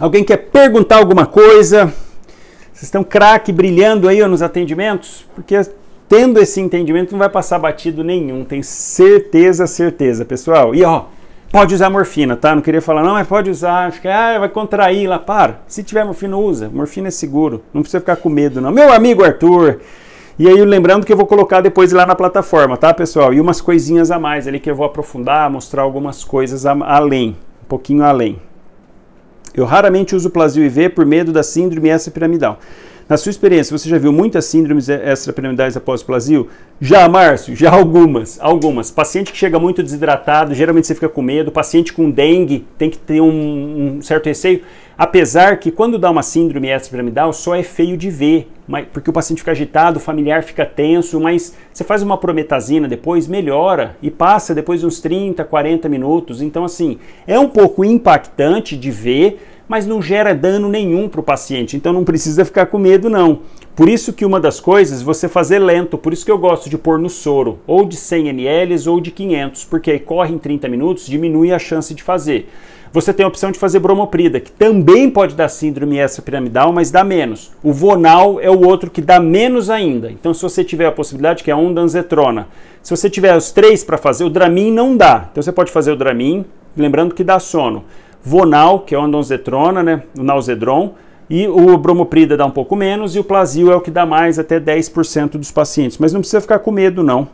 Alguém quer perguntar alguma coisa? Vocês estão craque, brilhando aí ó, nos atendimentos? Porque tendo esse entendimento não vai passar batido nenhum, tenho certeza, certeza, pessoal. E ó, pode usar morfina, tá? Não queria falar, não, mas pode usar, fica, vai contrair lá, para. Se tiver morfina, usa. Morfina é seguro, não precisa ficar com medo, não. Meu amigo Arthur, e aí lembrando que eu vou colocar depois lá na plataforma, tá, pessoal? E umas coisinhas a mais ali que eu vou aprofundar, mostrar algumas coisas além, um pouquinho além. Eu raramente uso Plasil IV por medo da síndrome extrapiramidal. Na sua experiência, você já viu muitas síndromes extrapiramidais após Plasil? Já, Márcio, já algumas. Paciente que chega muito desidratado, geralmente você fica com medo. Paciente com dengue tem que ter um certo receio. Apesar que quando dá uma síndrome extrapiramidal, só é feio de ver, porque o paciente fica agitado, o familiar fica tenso, mas você faz uma prometazina depois, melhora e passa depois de uns 30, 40 minutos. Então, assim, é um pouco impactante de ver, mas não gera dano nenhum para o paciente, então não precisa ficar com medo não. Por isso que uma das coisas, você fazer lento, por isso que eu gosto de pôr no soro, ou de 100 ml ou de 500, porque aí corre em 30 minutos, diminui a chance de fazer. Você tem a opção de fazer bromoprida, que também pode dar síndrome extrapiramidal, mas dá menos. O Vonal é o outro que dá menos ainda. Então se você tiver a possibilidade, que é um danzetrona, se você tiver os 3 para fazer, o Dramin não dá. Então você pode fazer o Dramin, lembrando que dá sono. Vonal, que é o ondansetrona, né, o Nalzedron, e o bromoprida dá um pouco menos, e o Plasil é o que dá mais, até 10% dos pacientes. Mas não precisa ficar com medo, não.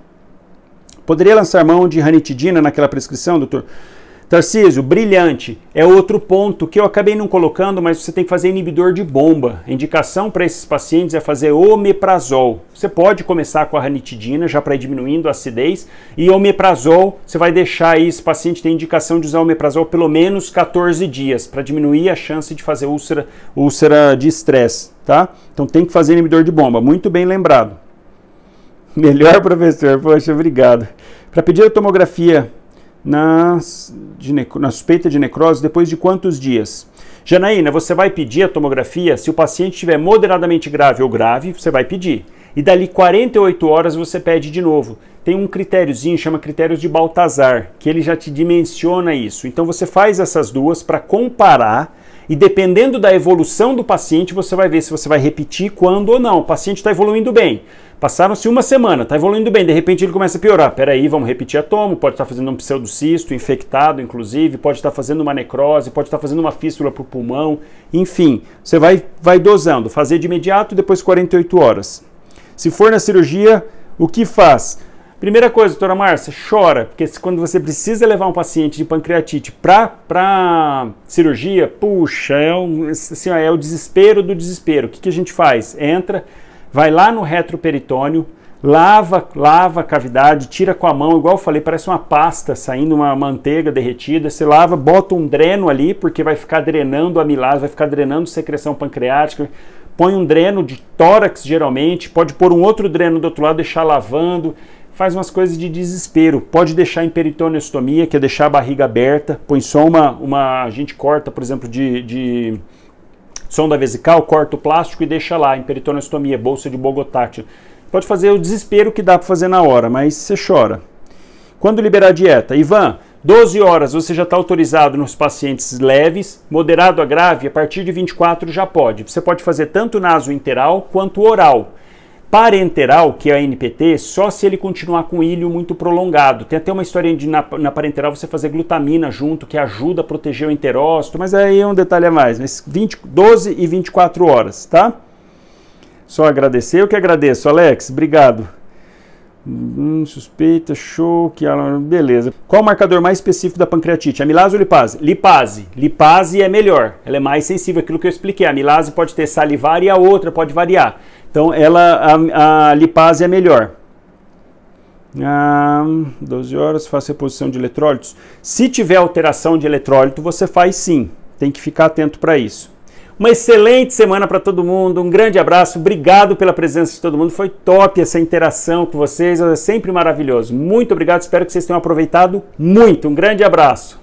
Poderia lançar mão de ranitidina naquela prescrição, doutor? Tarcísio, brilhante. É outro ponto que eu acabei não colocando, mas você tem que fazer inibidor de bomba. A indicação para esses pacientes é fazer omeprazol. Você pode começar com a ranitidina, já para ir diminuindo a acidez, e omeprazol, você vai deixar aí, esse paciente tem indicação de usar omeprazol pelo menos 14 dias, para diminuir a chance de fazer úlcera de estresse, tá? Então tem que fazer inibidor de bomba, muito bem lembrado. Melhor, professor, poxa, obrigado. Para pedir a tomografia na suspeita de necrose, depois de quantos dias? Janaína, você vai pedir a tomografia se o paciente estiver moderadamente grave ou grave, você vai pedir. E dali 48 horas você pede de novo. Tem um critériozinho, chama critérios de Baltazar, que ele já te dimensiona isso. Então você faz essas duas para comparar e dependendo da evolução do paciente, você vai ver se você vai repetir quando ou não. O paciente está evoluindo bem. Passaram-se uma semana, está evoluindo bem, de repente ele começa a piorar. Peraí, vamos repetir a tomo, pode estar fazendo um pseudocisto, infectado inclusive, pode estar fazendo uma necrose, pode estar fazendo uma fístula para o pulmão, enfim, você vai dosando, fazer de imediato, depois 48 horas. Se for na cirurgia, o que faz? Primeira coisa, doutora Márcia, chora, porque quando você precisa levar um paciente de pancreatite para cirurgia, puxa, é o desespero do desespero. O que a gente faz? Entra, vai lá no retroperitônio, lava a cavidade, tira com a mão, igual eu falei, parece uma pasta saindo, uma manteiga derretida, você lava, bota um dreno ali, porque vai ficar drenando a amilase, vai ficar drenando secreção pancreática, põe um dreno de tórax geralmente, pode pôr um outro dreno do outro lado, deixar lavando, faz umas coisas de desespero, pode deixar em peritoneostomia, que é deixar a barriga aberta, põe só a gente corta, por exemplo, de sonda vesical, corta o plástico e deixa lá, em peritoneostomia, bolsa de Bogotátil. Pode fazer o desespero que dá para fazer na hora, mas você chora. Quando liberar a dieta? Ivan, 12 horas você já está autorizado nos pacientes leves, moderado a grave, a partir de 24 já pode. Você pode fazer tanto nasointeral quanto oral. Parenteral, que é a NPT, só se ele continuar com ilho muito prolongado. Tem até uma historinha de na parenteral você fazer glutamina junto, que ajuda a proteger o enterócito, mas aí é um detalhe a mais. Mas 12 e 24 horas, tá? Só agradecer, eu que agradeço. Alex, obrigado. Suspeita, show, beleza. Qual o marcador mais específico da pancreatite? Amilase ou lipase? Lipase. Lipase é melhor, ela é mais sensível, aquilo que eu expliquei. A amilase pode ter salivar e a outra pode variar. Então, a lipase é melhor. 12 horas, faça reposição de eletrólitos. Se tiver alteração de eletrólito, você faz sim. Tem que ficar atento para isso. Uma excelente semana para todo mundo. Um grande abraço. Obrigado pela presença de todo mundo. Foi top essa interação com vocês. É sempre maravilhoso. Muito obrigado. Espero que vocês tenham aproveitado muito. Um grande abraço.